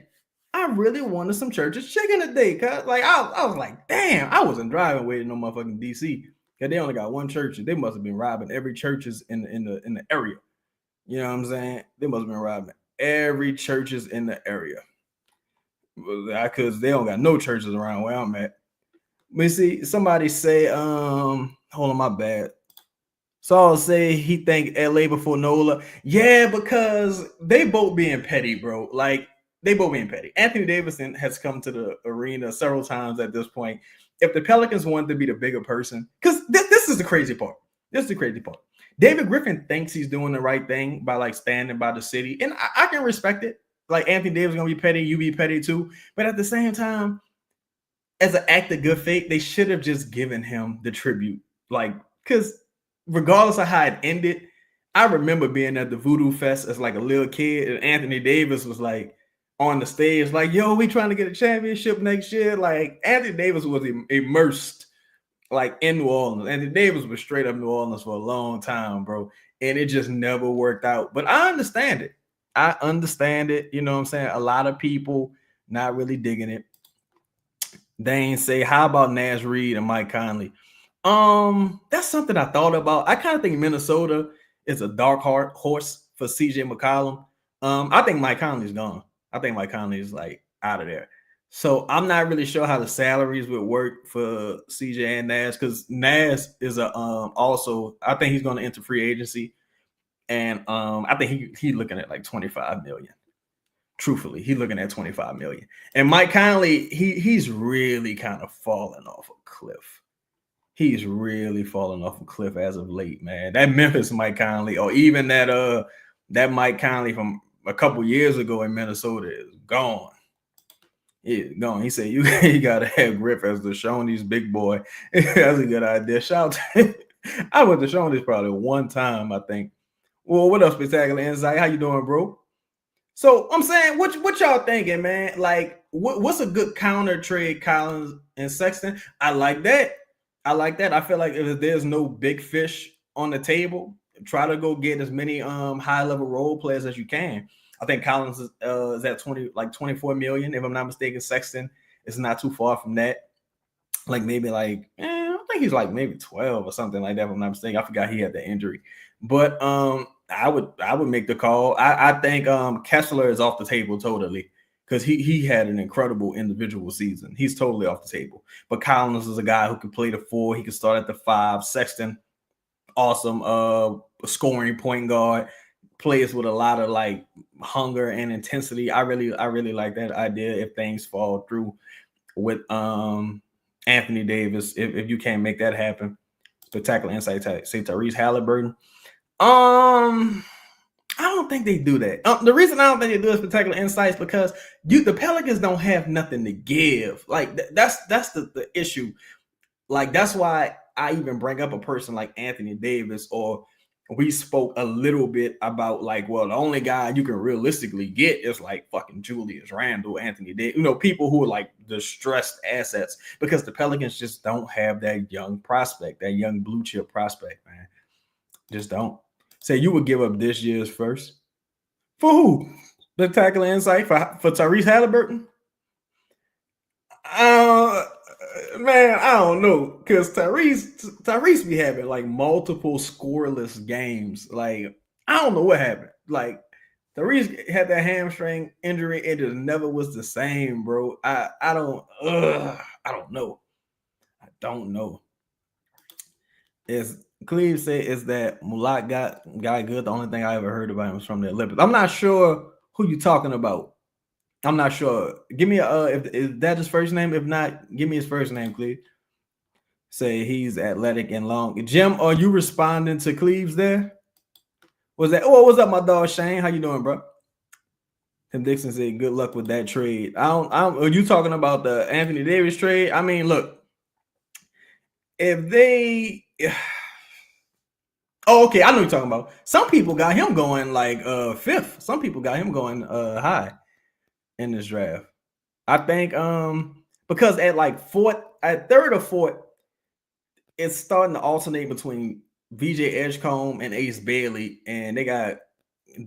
I really wanted some Church's chicken today, cuz like I was like, damn, I wasn't driving waiting no motherfucking DC. Cause they only got one church. They must have been robbing every churches in the area. You know what I'm saying? They must have been robbing every churches in the area. Because they don't got no churches around where I'm at. But see, somebody say, hold on, my bad. Saul say he think LA before Nola. Yeah, because they both being petty, bro. Like they both being petty. Anthony Davidson has come to the arena several times at this point. If the Pelicans wanted to be the bigger person, because this is the crazy part. This is the crazy part. David Griffin thinks he's doing the right thing by like standing by the city, and I can respect it. Like Anthony Davis gonna be petty, you be petty too. But at the same time, as an act of good faith, they should have just given him the tribute. Like, because regardless of how it ended, I remember being at the Voodoo Fest as like a little kid, and Anthony Davis was like on the stage, like, yo, we trying to get a championship next year. Like, Anthony Davis was immersed like in New Orleans. Anthony Davis was straight up New Orleans for a long time, bro. And it just never worked out. But I understand it. I understand it. You know what I'm saying? A lot of people not really digging it. They ain't say, how about Nash Reed and Mike Conley? That's something I thought about. I kind of think Minnesota is a dark horse for CJ McCollum. I think Mike Conley's gone. I think Mike Conley is like out of there. So I'm not really sure how the salaries would work for CJ and Nash, because Nash is a also, I think he's going to enter free agency, and I think he's looking at like 25 million. Truthfully, he's looking at 25 million. And Mike Conley, he's really kind of falling off a cliff. He's really falling off a cliff as of late, man. That Memphis Mike Conley, or even that Mike Conley from a couple years ago in Minnesota, is gone. He's gone. He said you gotta have Griff as the Shoney's big boy. That's a good idea. Shout out. I went to Shoney's probably one time, I think. Well, what up, Spectacular Insight? How you doing, bro? So I'm saying, what y'all thinking, man? Like, what's a good counter trade, Collins and Sexton? I like that. I feel like if there's no big fish on the table, try to go get as many high level role players as you can. I think Collins is at 24 million, if I'm not mistaken. Sexton is not too far from that. Like maybe I think he's like maybe 12 or something like that, if I'm not mistaken. I forgot he had the injury, but I would make the call. I think Kessler is off the table totally, because he had an incredible individual season. He's totally off the table. But Collins is a guy who can play the 4. He can start at the 5. Sexton, awesome scoring point guard, plays with a lot of like hunger and intensity. I really like that idea if things fall through with Anthony Davis. If you can't make that happen. Spectacular Insight, say Tyrese Halliburton. I don't think they do that. The reason I don't think they do Spectacular Insights because the Pelicans don't have nothing to give. Like that's the issue. Like that's why I even bring up a person like Anthony Davis, or we spoke a little bit about like, well, the only guy you can realistically get is like fucking Julius Randle, Anthony Davis, people who are like distressed assets, because the Pelicans just don't have that young prospect, that young blue chip prospect, man. Just don't. Say you would give up this year's first for who? Spectacular Insight for Tyrese Halliburton? Man, I don't know, because Tyrese be having like multiple scoreless games. Like I don't know what happened. Like Tyrese had that hamstring injury, it just never was the same, bro. I don't know. I don't know. Is Cleve say is that Mulak got good? The only thing I ever heard about him was from the Olympics. I'm not sure who you talking about. I'm not sure. Give me is that his first name? If not, give me his first name, Cleve. Say he's athletic and long. Jim, are you responding to Cleves there? Was that? Oh, what's up, my dog Shane? How you doing, bro? Tim Dixon said, "Good luck with that trade." Are you talking about the Anthony Davis trade? I mean, look, if they. Oh, okay. I know what you're talking about. Some people got him going like 5th. Some people got him going high in this draft. I think because at like 3rd or 4th, it's starting to alternate between VJ Edgecombe and Ace Bailey, and they got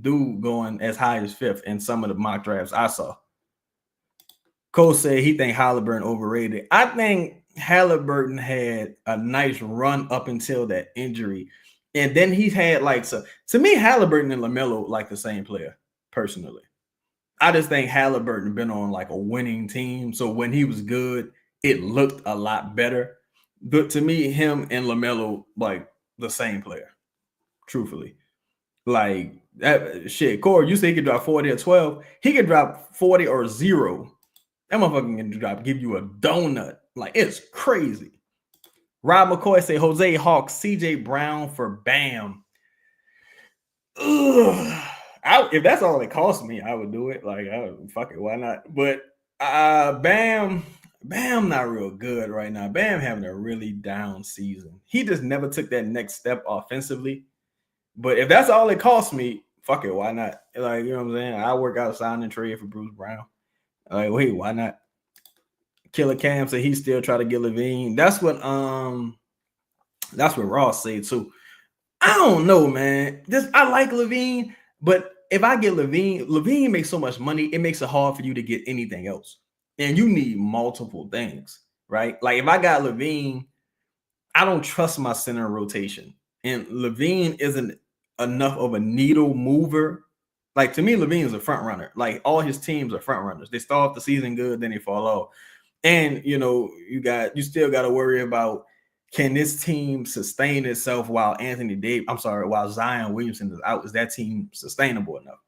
dude going as high as 5th in some of the mock drafts I saw. Cole said he think Halliburton overrated. I think Halliburton had a nice run up until that injury. And then he's had like, so to me, Halliburton and LaMelo like the same player, personally. I just think Halliburton been on like a winning team. So when he was good, it looked a lot better. But to me, him and LaMelo like the same player. truthfully. Like that shit, Corey, you say he could drop 40 or 12. He could drop 40 or 0. That motherfucker can give you a donut. Like, it's crazy. Rob McCoy say Jose Hawks, CJ Brown for Bam. Ugh. If that's all it cost me, I would do it. Like, fuck it, why not? But Bam not real good right now. Bam having a really down season. He just never took that next step offensively. But if that's all it cost me, fuck it, why not? Like, you know what I'm saying? I work out sign and trade for Bruce Brown. Like, wait, why not? Killer Cam said he still try to get Levine. That's what Ross said too. I don't know, man. I like Levine, but if I get Levine makes so much money, it makes it hard for you to get anything else. And you need multiple things, right? Like if I got Levine, I don't trust my center rotation. And Levine isn't enough of a needle mover. Like to me, Levine is a front runner. Like all his teams are front runners. They start off the season good, then they fall off. And you know, you still got to worry about, can this team sustain itself while while Zion Williamson is out? Is that team sustainable enough?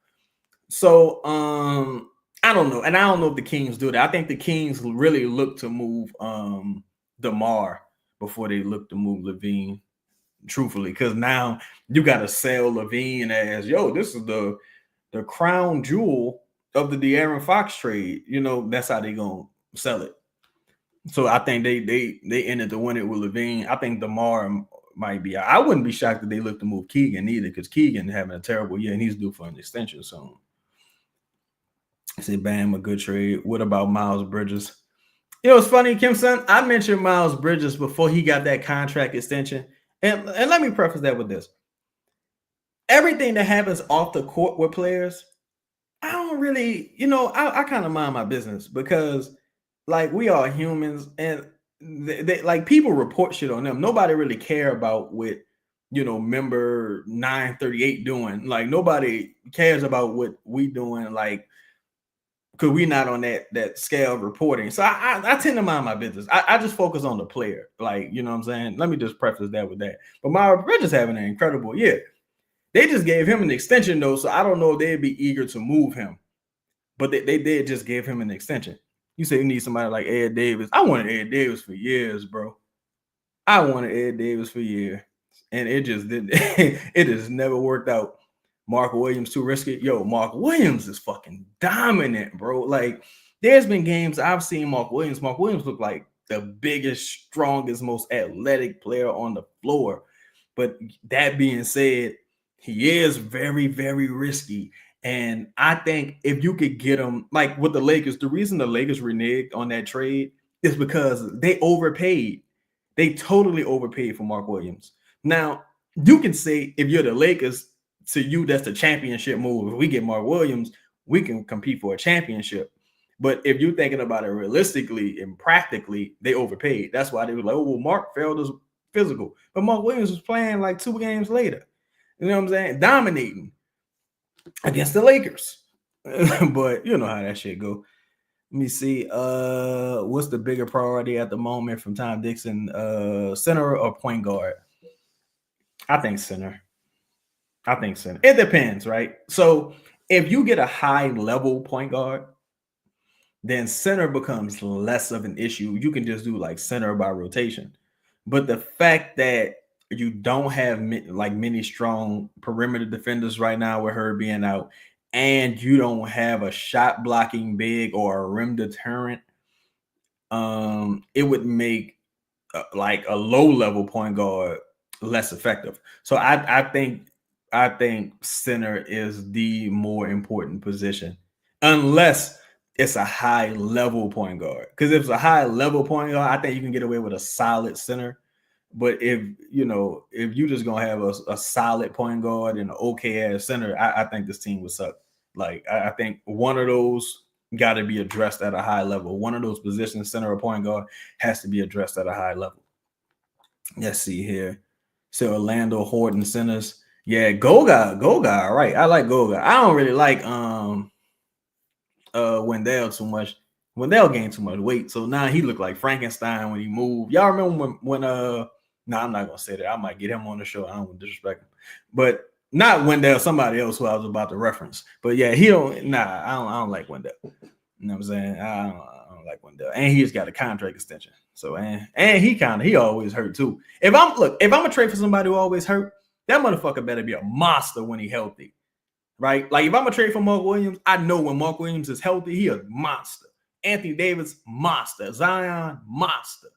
So I don't know. And I don't know if the Kings do that. I think the Kings really look to move DeMar before they look to move Levine, truthfully, because now you got to sell Levine as, yo, this is the crown jewel of the De'Aaron Fox trade. You know, that's how they gonna sell it. So I think they ended to win it with Levine. I think DeMar might be. I wouldn't be shocked if they look to move Keegan either, because Keegan having a terrible year and he's due for an extension soon. I said, Bam, a good trade. What about Miles Bridges? You know, it's funny, Kim Son. I mentioned Miles Bridges before he got that contract extension, and let me preface that with this: everything that happens off the court with players, I don't really, I kind of mind my business, because like we are humans, and they like people report shit on them. Nobody really care about what member 938 doing. Like nobody cares about what we doing, like, because we're not on that scale of reporting. So I tend to mind my business. I just focus on the player. Like, you know what I'm saying? Let me just preface that with that. But Miles Bridges having an incredible year. They just gave him an extension though, so I don't know if they'd be eager to move him. But they did just give him an extension. You say you need somebody like Ed Davis. I wanted Ed Davis for years, bro. I wanted Ed Davis for years. And it just didn't. It just never worked out. Mark Williams too risky. Yo, Mark Williams is fucking dominant, bro. Like, there's been games I've seen Mark Williams. Mark Williams look like the biggest, strongest, most athletic player on the floor. But that being said, he is very, very risky. And I think if you could get him, like with the Lakers, the reason the Lakers reneged on that trade is because they overpaid. They totally overpaid for Mark Williams. Now, you can say if you're the Lakers, to you, that's the championship move. If we get Mark Williams, we can compete for a championship. But if you're thinking about it realistically and practically, they overpaid. That's why they were like, oh, well, Mark failed his physical. But Mark Williams was playing like 2 games later. You know what I'm saying? Dominating against the Lakers. But you know how that shit go. Let me see. What's the bigger priority at the moment from Tom Dixon? Center or point guard? I think center. It depends, right? So if you get a high level point guard, then center becomes less of an issue. You can just do like center by rotation. But the fact that you don't have like many strong perimeter defenders right now with her being out, and you don't have a shot blocking big or a rim deterrent, it would make like a low level point guard less effective. So I think center is the more important position, unless it's a high level point guard. Because if it's a high level point guard, I think you can get away with a solid center. But if you just gonna have a solid point guard and an okay ass center, I think this team would suck. Like I think one of those got to be addressed at a high level. One of those positions, center or point guard, has to be addressed at a high level. Let's see here. So Orlando Horton centers. Yeah, Goga, all right. I like Goga. I don't really like Wendell too much. Wendell gained too much weight, so now he looked like Frankenstein when he moved. Y'all remember when No, I'm not gonna say that. I might get him on the show. I don't want to disrespect him, but not Wendell. Somebody else who I was about to reference. But yeah, he don't. Nah, I don't like Wendell. You know what I'm saying? I don't like Wendell, and he just got a contract extension. So and he always hurt too. If I'm a trade for somebody who always hurt, that motherfucker better be a monster when he healthy, right? Like if I'm a trade for Mark Williams, I know when Mark Williams is healthy, he a monster. Anthony Davis, monster. Zion, monster.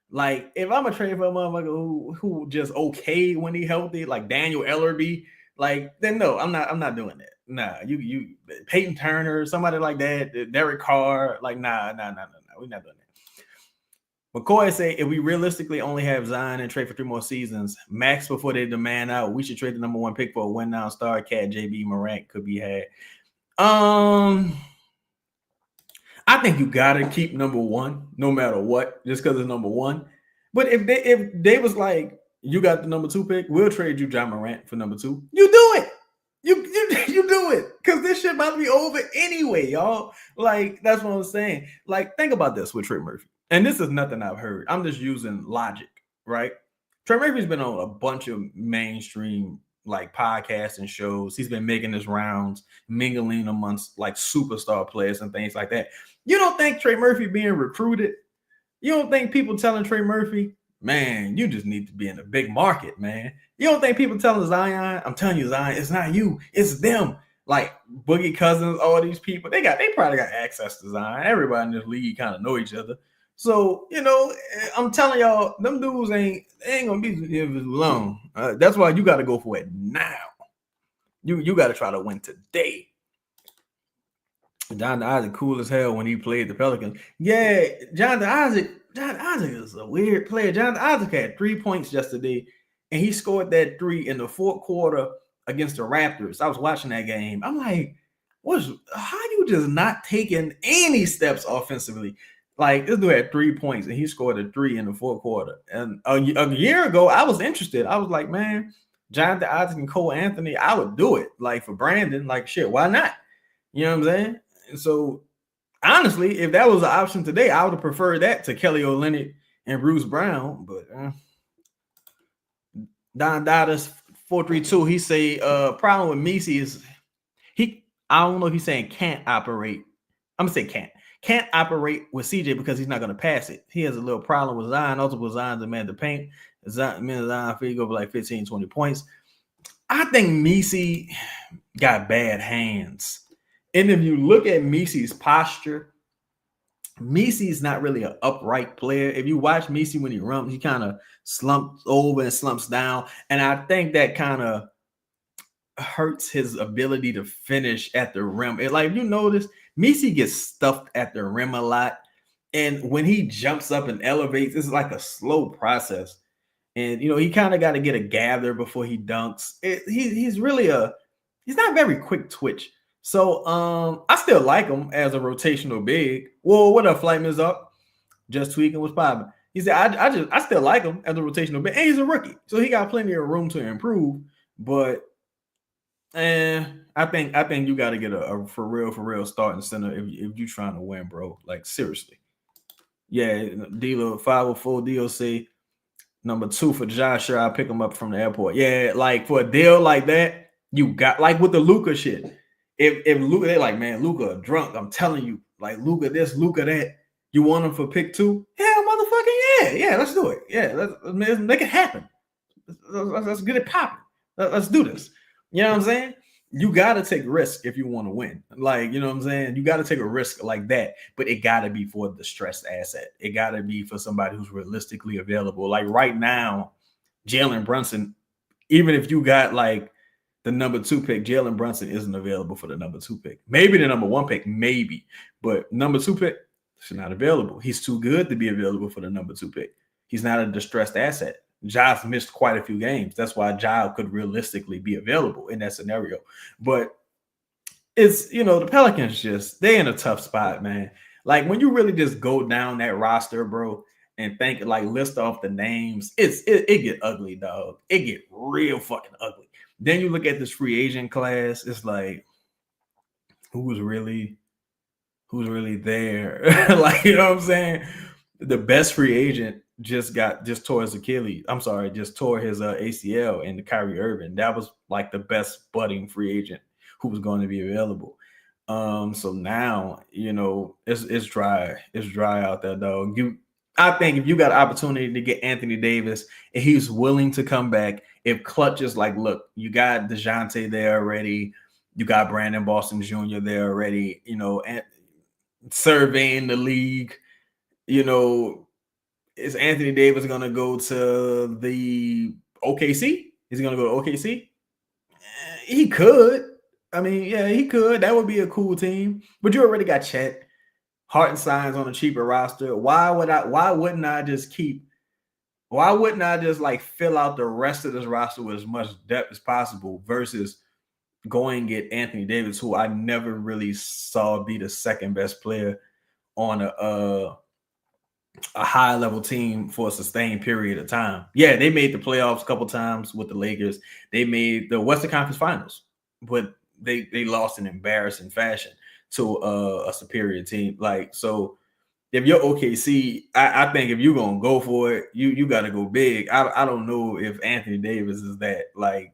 Like if I'm a trade for a motherfucker who just okay when he healthy, like Daniel Ellerby, like then no, I'm not doing that. Nah, you Peyton Turner, somebody like that, Derek Carr, like nah, we're not doing that. McCoy say if we realistically only have Zion and trade for 3 more seasons, max before they demand out, we should trade the number 1 pick for a win now star. Cat JB Morant could be had. I think you gotta keep number 1 no matter what, just because it's number 1. But if they was like, you got the number 2 pick, we'll trade you John Morant for number 2. You do it. You do it, because this shit about to be over anyway, y'all. Like that's what I'm saying. Like think about this with Trey Murphy, and this is nothing I've heard. I'm just using logic, right? Trey Murphy's been on a bunch of mainstream like podcasts and shows. He's been making his rounds, mingling amongst like superstar players and things like that. You don't think Trey Murphy being recruited? You don't think people telling Trey Murphy, man, you just need to be in a big market, man? You don't think people telling Zion, I'm telling you, Zion, it's not you, it's them. Like Boogie Cousins, all these people, they probably got access to Zion. Everybody in this league kind of know each other. So, you know, I'm telling y'all, them dudes ain't gonna be here for long. That's why you got to go for it now. You got to try to win today. Jonathan Isaac, cool as hell when he played the Pelicans. Yeah, Jonathan Isaac is a weird player. Jonathan Isaac had 3 points yesterday, and he scored that 3 in the 4th quarter against the Raptors. I was watching that game. I'm like, how you just not taking any steps offensively? Like this dude had 3 points, and he scored a 3 in the 4th quarter. And a year ago, I was interested. I was like, man, Jonathan Isaac and Cole Anthony, I would do it. Like for Brandon, like shit, why not? You know what I'm saying? And so honestly, if that was an option today, I would have preferred that to Kelly Olynyk and Bruce Brown. But Don Dottis 432, he say problem with Messi is I don't know if he's saying can't operate. I'm gonna say can't operate with CJ because he's not gonna pass it. He has a little problem with Zion. Also with Zion's a man to paint. Zion feel go for like 15, 20 points. I think Messi got bad hands. And if you look at Messi's posture, Messi's not really an upright player. If you watch Messi when he runs, he kind of slumps over and slumps down. And I think that kind of hurts his ability to finish at the rim. And like you notice, Messi gets stuffed at the rim a lot. And when he jumps up and elevates, it's like a slow process. And, you know, he kind of got to get a gather before he dunks. He's not very quick twitch. So I still like him as a rotational big. Whoa, what up, Flightman's up? Just tweaking was popping. He said, I still like him as a rotational big, and he's a rookie, so he got plenty of room to improve. But I think you got to get a for real starting center if you're trying to win, bro. Like seriously. Yeah, dealer 504 DLC number 2 for Josh. Sure, I'll pick him up from the airport. Yeah, like for a deal like that, you got like with the Luka shit. If Luka, they're like, man, Luka drunk. I'm telling you, like Luka this, Luka that. You want him for pick 2? Hell, motherfucking yeah, let's do it. Yeah, let's make it happen. Let's get it popping. Let's do this. You know what I'm saying? You got to take risk if you want to win. Like, you know what I'm saying? You got to take a risk like that, but it got to be for the stressed asset. It got to be for somebody who's realistically available. Like right now, Jalen Brunson, even if you got like the number 2 pick, Jalen Brunson isn't available for the number 2 pick. Maybe the number 1 pick, maybe, but number 2 pick, it's not available. He's too good to be available for the number 2 pick. He's not a distressed asset. Giles missed quite a few games. That's why Giles could realistically be available in that scenario. But it's, you know, the Pelicans they in a tough spot, man. Like when you really just go down that roster, bro, and think like list off the names, it get ugly, dog. It get real fucking ugly. Then you look at this free agent class, it's like, who's really there? Like, you know what I'm saying? The best free agent just tore his Achilles. I'm sorry, just tore his ACL in the Kyrie Irving. That was like the best budding free agent who was going to be available. So now, it's dry. It's dry out there, dog. I think if you got an opportunity to get Anthony Davis and he's willing to come back, if Clutch is like, look, you got DeJounte there already, you got Brandon Boston Jr. there already, and surveying the league, is Anthony Davis going to go to the OKC? Is he going to go to OKC? He could. I mean, yeah, he could. That would be a cool team. But you already got Chet, Hartenstein's on a cheaper roster. Why wouldn't I just like fill out the rest of this roster with as much depth as possible versus going and get Anthony Davis, who I never really saw be the second best player on a high level team for a sustained period of time. Yeah, they made the playoffs a couple times with the Lakers. They made the Western Conference Finals, but they lost in embarrassing fashion to a superior team. Like, so if you're OKC, I think if you're gonna go for it, you got to go big. I don't know if Anthony Davis is that. Like,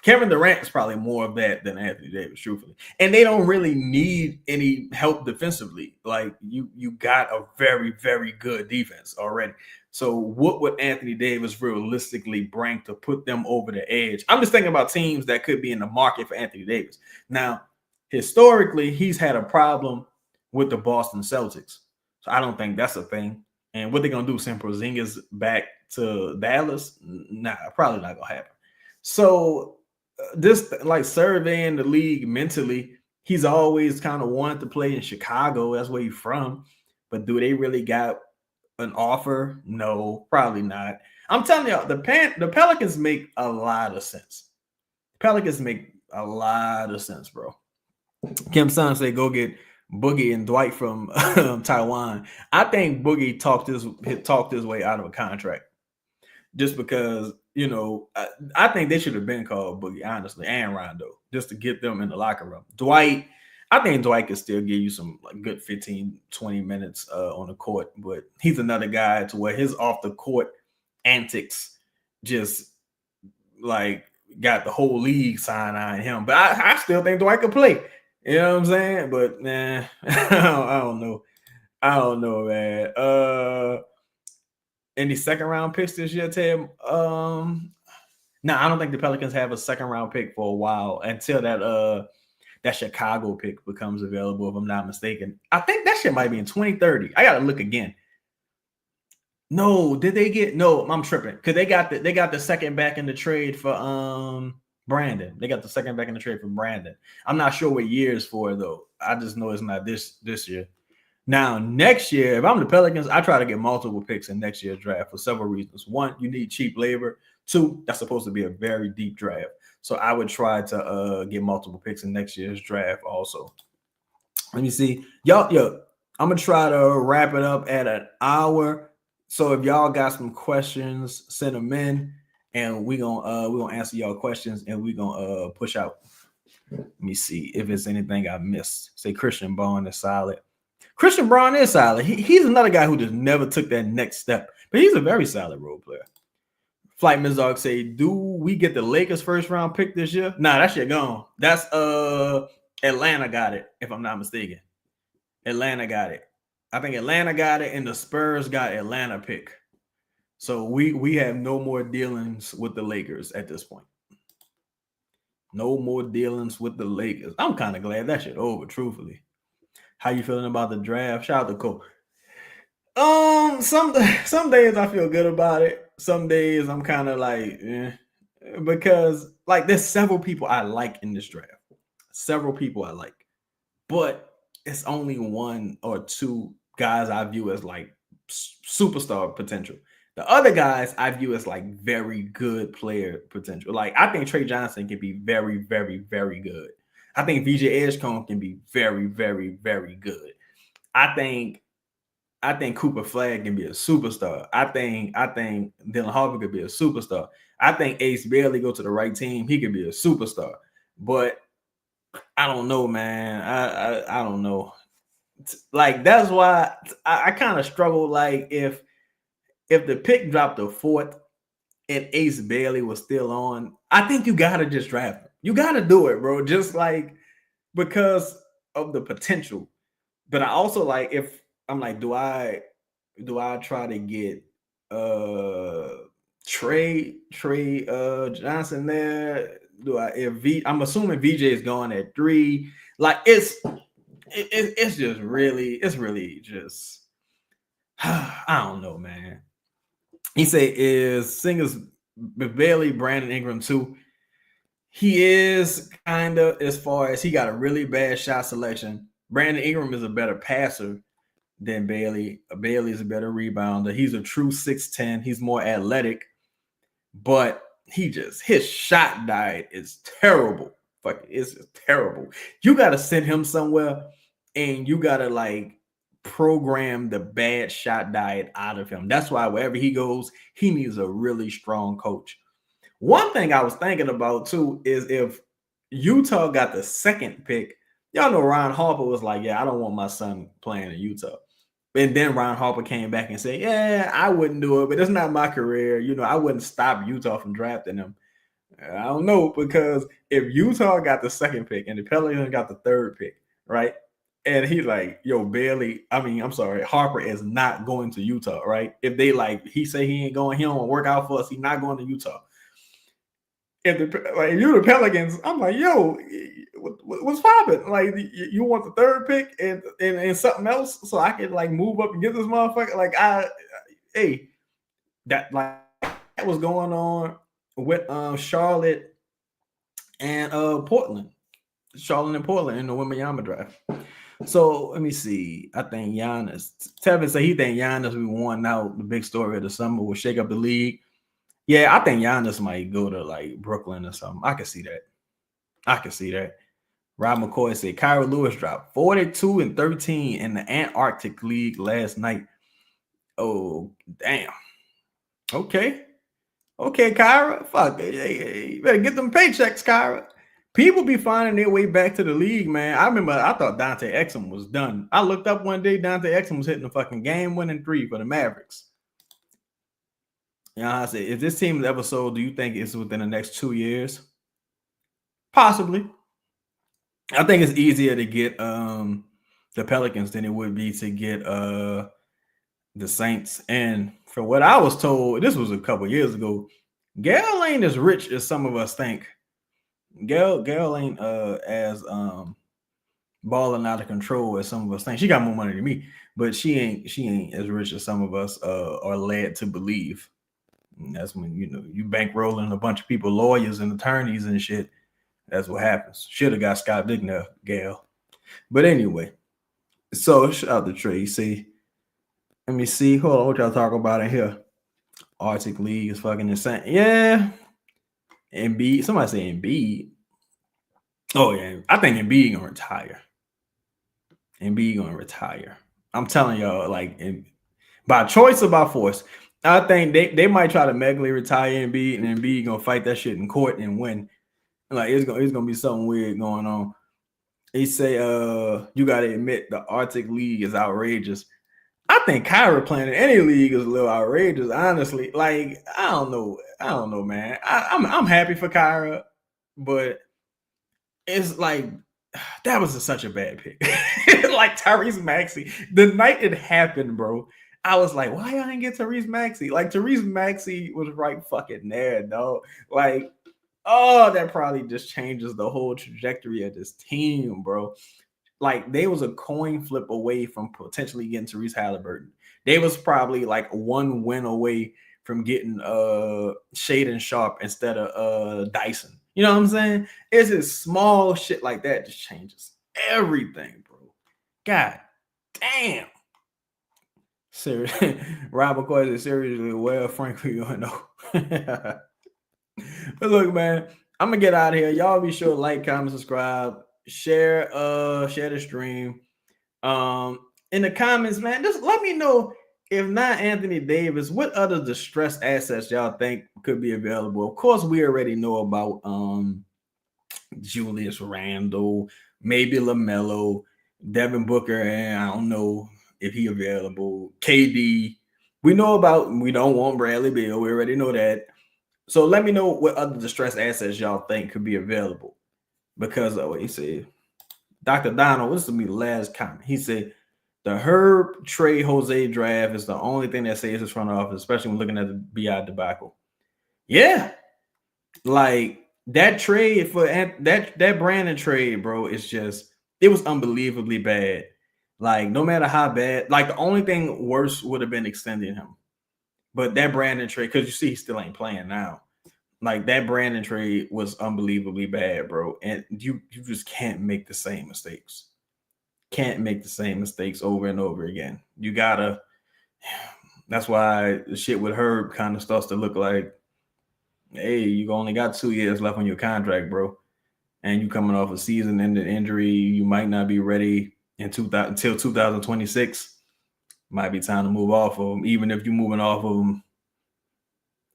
Kevin Durant is probably more of that than Anthony Davis, truthfully. And they don't really need any help defensively. Like, you got a very, very good defense already. So what would Anthony Davis realistically bring to put them over the edge? I'm just thinking about teams that could be in the market for Anthony Davis. Now, historically, he's had a problem with the Boston Celtics. So I don't think that's a thing. And what they're going to do, send Porzingis back to Dallas? Nah, probably not going to happen. So this, like, surveying the league mentally, he's always kind of wanted to play in Chicago. That's where he's from. But do they really got an offer? No, probably not. I'm telling you, the Pelicans make a lot of sense. Pelicans make a lot of sense, bro. Kim Sun say go get Boogie and Dwight from Taiwan. I think Boogie talked his way out of a contract just because, I think they should have been called Boogie, honestly, and Rondo, just to get them in the locker room. Dwight, I think Dwight could still give you some like good 15, 20 minutes on the court, but he's another guy to where his off the court antics just like got the whole league sign-eyeing him. But I still think Dwight could play. You know what I'm saying? But nah, I don't know. I don't know, man. Any second round picks this year, Ted? No, I don't think the Pelicans have a second round pick for a while until that Chicago pick becomes available, if I'm not mistaken. I think that shit might be in 2030. I gotta look again. No, did they get? No, I'm tripping because they got the second back in the trade for Brandon. They got the second back in the trade for Brandon. I'm not sure what year it's for though. I just know it's not this year. Now, next year, if I'm the Pelicans, I try to get multiple picks in next year's draft for several reasons. One, you need cheap labor. Two, that's supposed to be a very deep draft. So I would try to get multiple picks in next year's draft also. Let me see. I'm going to try to wrap it up at an hour. So if y'all got some questions, send them in, and we're gonna answer y'all questions, and we're going to push out. Let me see if there's anything I missed. Say Christian Braun is solid. Christian Braun is solid. He's another guy who just never took that next step, but he's a very solid role player. Flight Mizark say, do we get the Lakers first round pick this year? Nah, that shit gone. That's Atlanta got it, if I'm not mistaken. Atlanta got it. I think Atlanta got it, and the Spurs got Atlanta pick. So we have no more dealings with the Lakers at this point. No more dealings with the Lakers. I'm kind of glad that shit over, truthfully. How you feeling about the draft? Shout out to Cole. Some days I feel good about it. Some days I'm kind of like, because like there's several people I like in this draft. Several people I like, but it's only one or two guys I view as like superstar potential. The other guys I view as like very good player potential. Like I think Trey Johnson can be very, very, very good. I think VJ Edgecombe can be very, very, very good. I think Cooper Flagg can be a superstar. I think Dylan Harper could be a superstar. I think Ace Bailey go to the right team. He could be a superstar. But I don't know, man. I don't know. Like that's why I kind of struggle. Like if if the pick dropped to 4th and Ace Bailey was still on, I think you gotta just draft him. You gotta do it, bro. Just like because of the potential. But I also like if I'm like, do I try to get Trey Johnson there? I'm assuming VJ is going at 3. Like it's really just I don't know, man. He say is Singers Bailey, Brandon Ingram too. He is kind of, as far as he got a really bad shot selection. Brandon Ingram is a better passer than Bailey. Bailey is a better rebounder. He's a true 6'10". He's more athletic, but his shot diet is terrible. Fuck, it's terrible. You got to send him somewhere, and you got to like program the bad shot diet out of him. That's why wherever he goes, he needs a really strong coach. One thing I was thinking about too is if Utah got the 2nd pick, y'all know Ron Harper was like, yeah, I don't want my son playing in Utah. And then Ron Harper came back and said, yeah, I wouldn't do it, but it's not my career. You know, I wouldn't stop Utah from drafting him. I don't know, because if Utah got the 2nd pick and the Pelicans got the 3rd pick, right? And he's like, yo, Harper is not going to Utah, right? If they like, he say he ain't going, he don't want to work out for us, he's not going to Utah. If you're the Pelicans, I'm like, yo, what's popping? Like, you want the 3rd pick and something else so I can like move up and get this motherfucker? Like, that was going on with Charlotte and Portland. Charlotte and Portland in the Wembanyama draft. So let me see. I think Giannis. Tevin said he think Giannis will be one out. The big story of the summer will shake up the league. Yeah, I think Giannis might go to like Brooklyn or something. I can see that. Rob McCoy said Kyra Lewis dropped 42 and 13 in the Antarctic League last night. Oh, damn. Okay, Kyra. Fuck it. Hey, you better get them paychecks, Kyra. People be finding their way back to the league, man. I thought Dante Exum was done. I looked up one day, Dante Exum was hitting the fucking game-winning 3 for the Mavericks. I said, if this team is ever sold, do you think it's within the next 2 years? Possibly. I think it's easier to get the Pelicans than it would be to get the Saints. And for what I was told, this was a couple years ago, Gail ain't as rich as some of us think. Gail ain't as balling out of control as some of us think. She got more money than me, but she ain't as rich as some of us are led to believe. And that's when you bankrolling a bunch of people, lawyers and attorneys and shit. That's what happens. Should have got Scott Vicknair, Gail. But anyway, so shout out to Tracy. Let me see. Hold on, what y'all talking about in here? Arctic League is fucking insane. Yeah. Embiid. Somebody say Embiid. Oh, yeah. I think Embiid gonna retire. I'm telling y'all, like, by choice or by force. I think they might try to megally retire Embiid, and Embiid gonna fight that shit in court and win. Like, it's gonna be something weird going on. He say, you gotta admit the Arctic League is outrageous. I think Kyra playing in any league is a little outrageous, honestly. Like, I don't know, man. I'm happy for Kyra, but it's like that was such a bad pick. Like Tyrese Maxey, the night it happened, bro, I was like, why I didn't get Tyrese Maxey? Like, Tyrese Maxey was right fucking there, dog. Like, oh, that probably just changes the whole trajectory of this team, bro. Like, they was a coin flip away from potentially getting Therese Halliburton. They was probably like one win away from getting Shaden Sharp instead of Dyson. You know what I'm saying? It's just small shit like that just changes everything, bro. God damn. Seriously, Rob McCoy is seriously well, frankly, you know. But look, man, I'm gonna get out of here. Y'all be sure to like, comment, subscribe, share the stream. In the comments, man, just let me know, if not Anthony Davis, what other distressed assets y'all think could be available. Of course, we already know about Julius Randle, maybe LaMelo, Devin Booker, and I don't know if he available. KD. We don't want Bradley Beal. We already know that. So let me know what other distressed assets y'all think could be available. Because of what he said, Dr. Donald, this will be the last comment. He said the Herb Trey Jose draft is the only thing that saves his front office, especially when looking at the BI debacle. Yeah, like that trade for that Brandon trade, bro. It's just it was unbelievably bad. Like no matter how bad, like the only thing worse would have been extending him. But that Brandon trade, because you see, he still ain't playing now. Like that Brandon trade was unbelievably bad, bro. And you just can't make the same mistakes. Can't make the same mistakes over and over again. You gotta. That's why the shit with Herb kind of starts to look like, hey, you only got 2 years left on your contract, bro. And you coming off a season-ending injury, you might not be ready until 2026. Might be time to move off of him, even if you're moving off of him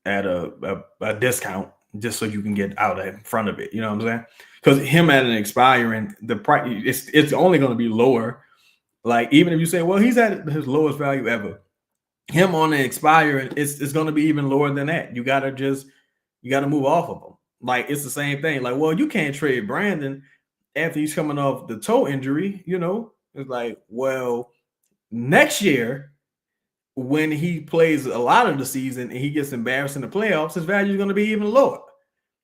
at a discount, just so you can get out in front of it. You know what I'm saying? Because him at an expiring, the price it's only going to be lower. Like even if you say, well, he's at his lowest value ever, him on the expiring, it's going to be even lower than that. You got to move off of him. Like it's the same thing. Like, well, you can't trade Brandon after he's coming off the toe injury. You know, it's like, well, next year, when he plays a lot of the season and he gets embarrassed in the playoffs, his value is going to be even lower.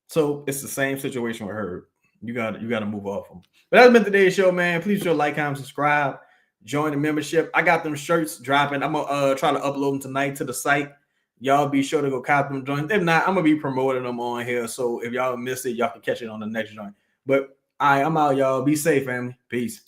So it's the same situation with Herb. You got to move off him. But that's been today's show, man. Please show like, comment, subscribe, join the membership. I got them shirts dropping. I'm gonna try to upload them tonight to the site. Y'all be sure to go cop them joints. If not, I'm gonna be promoting them on here. So if y'all miss it, y'all can catch it on the next joint. But I'm out, y'all. Be safe, family. Peace.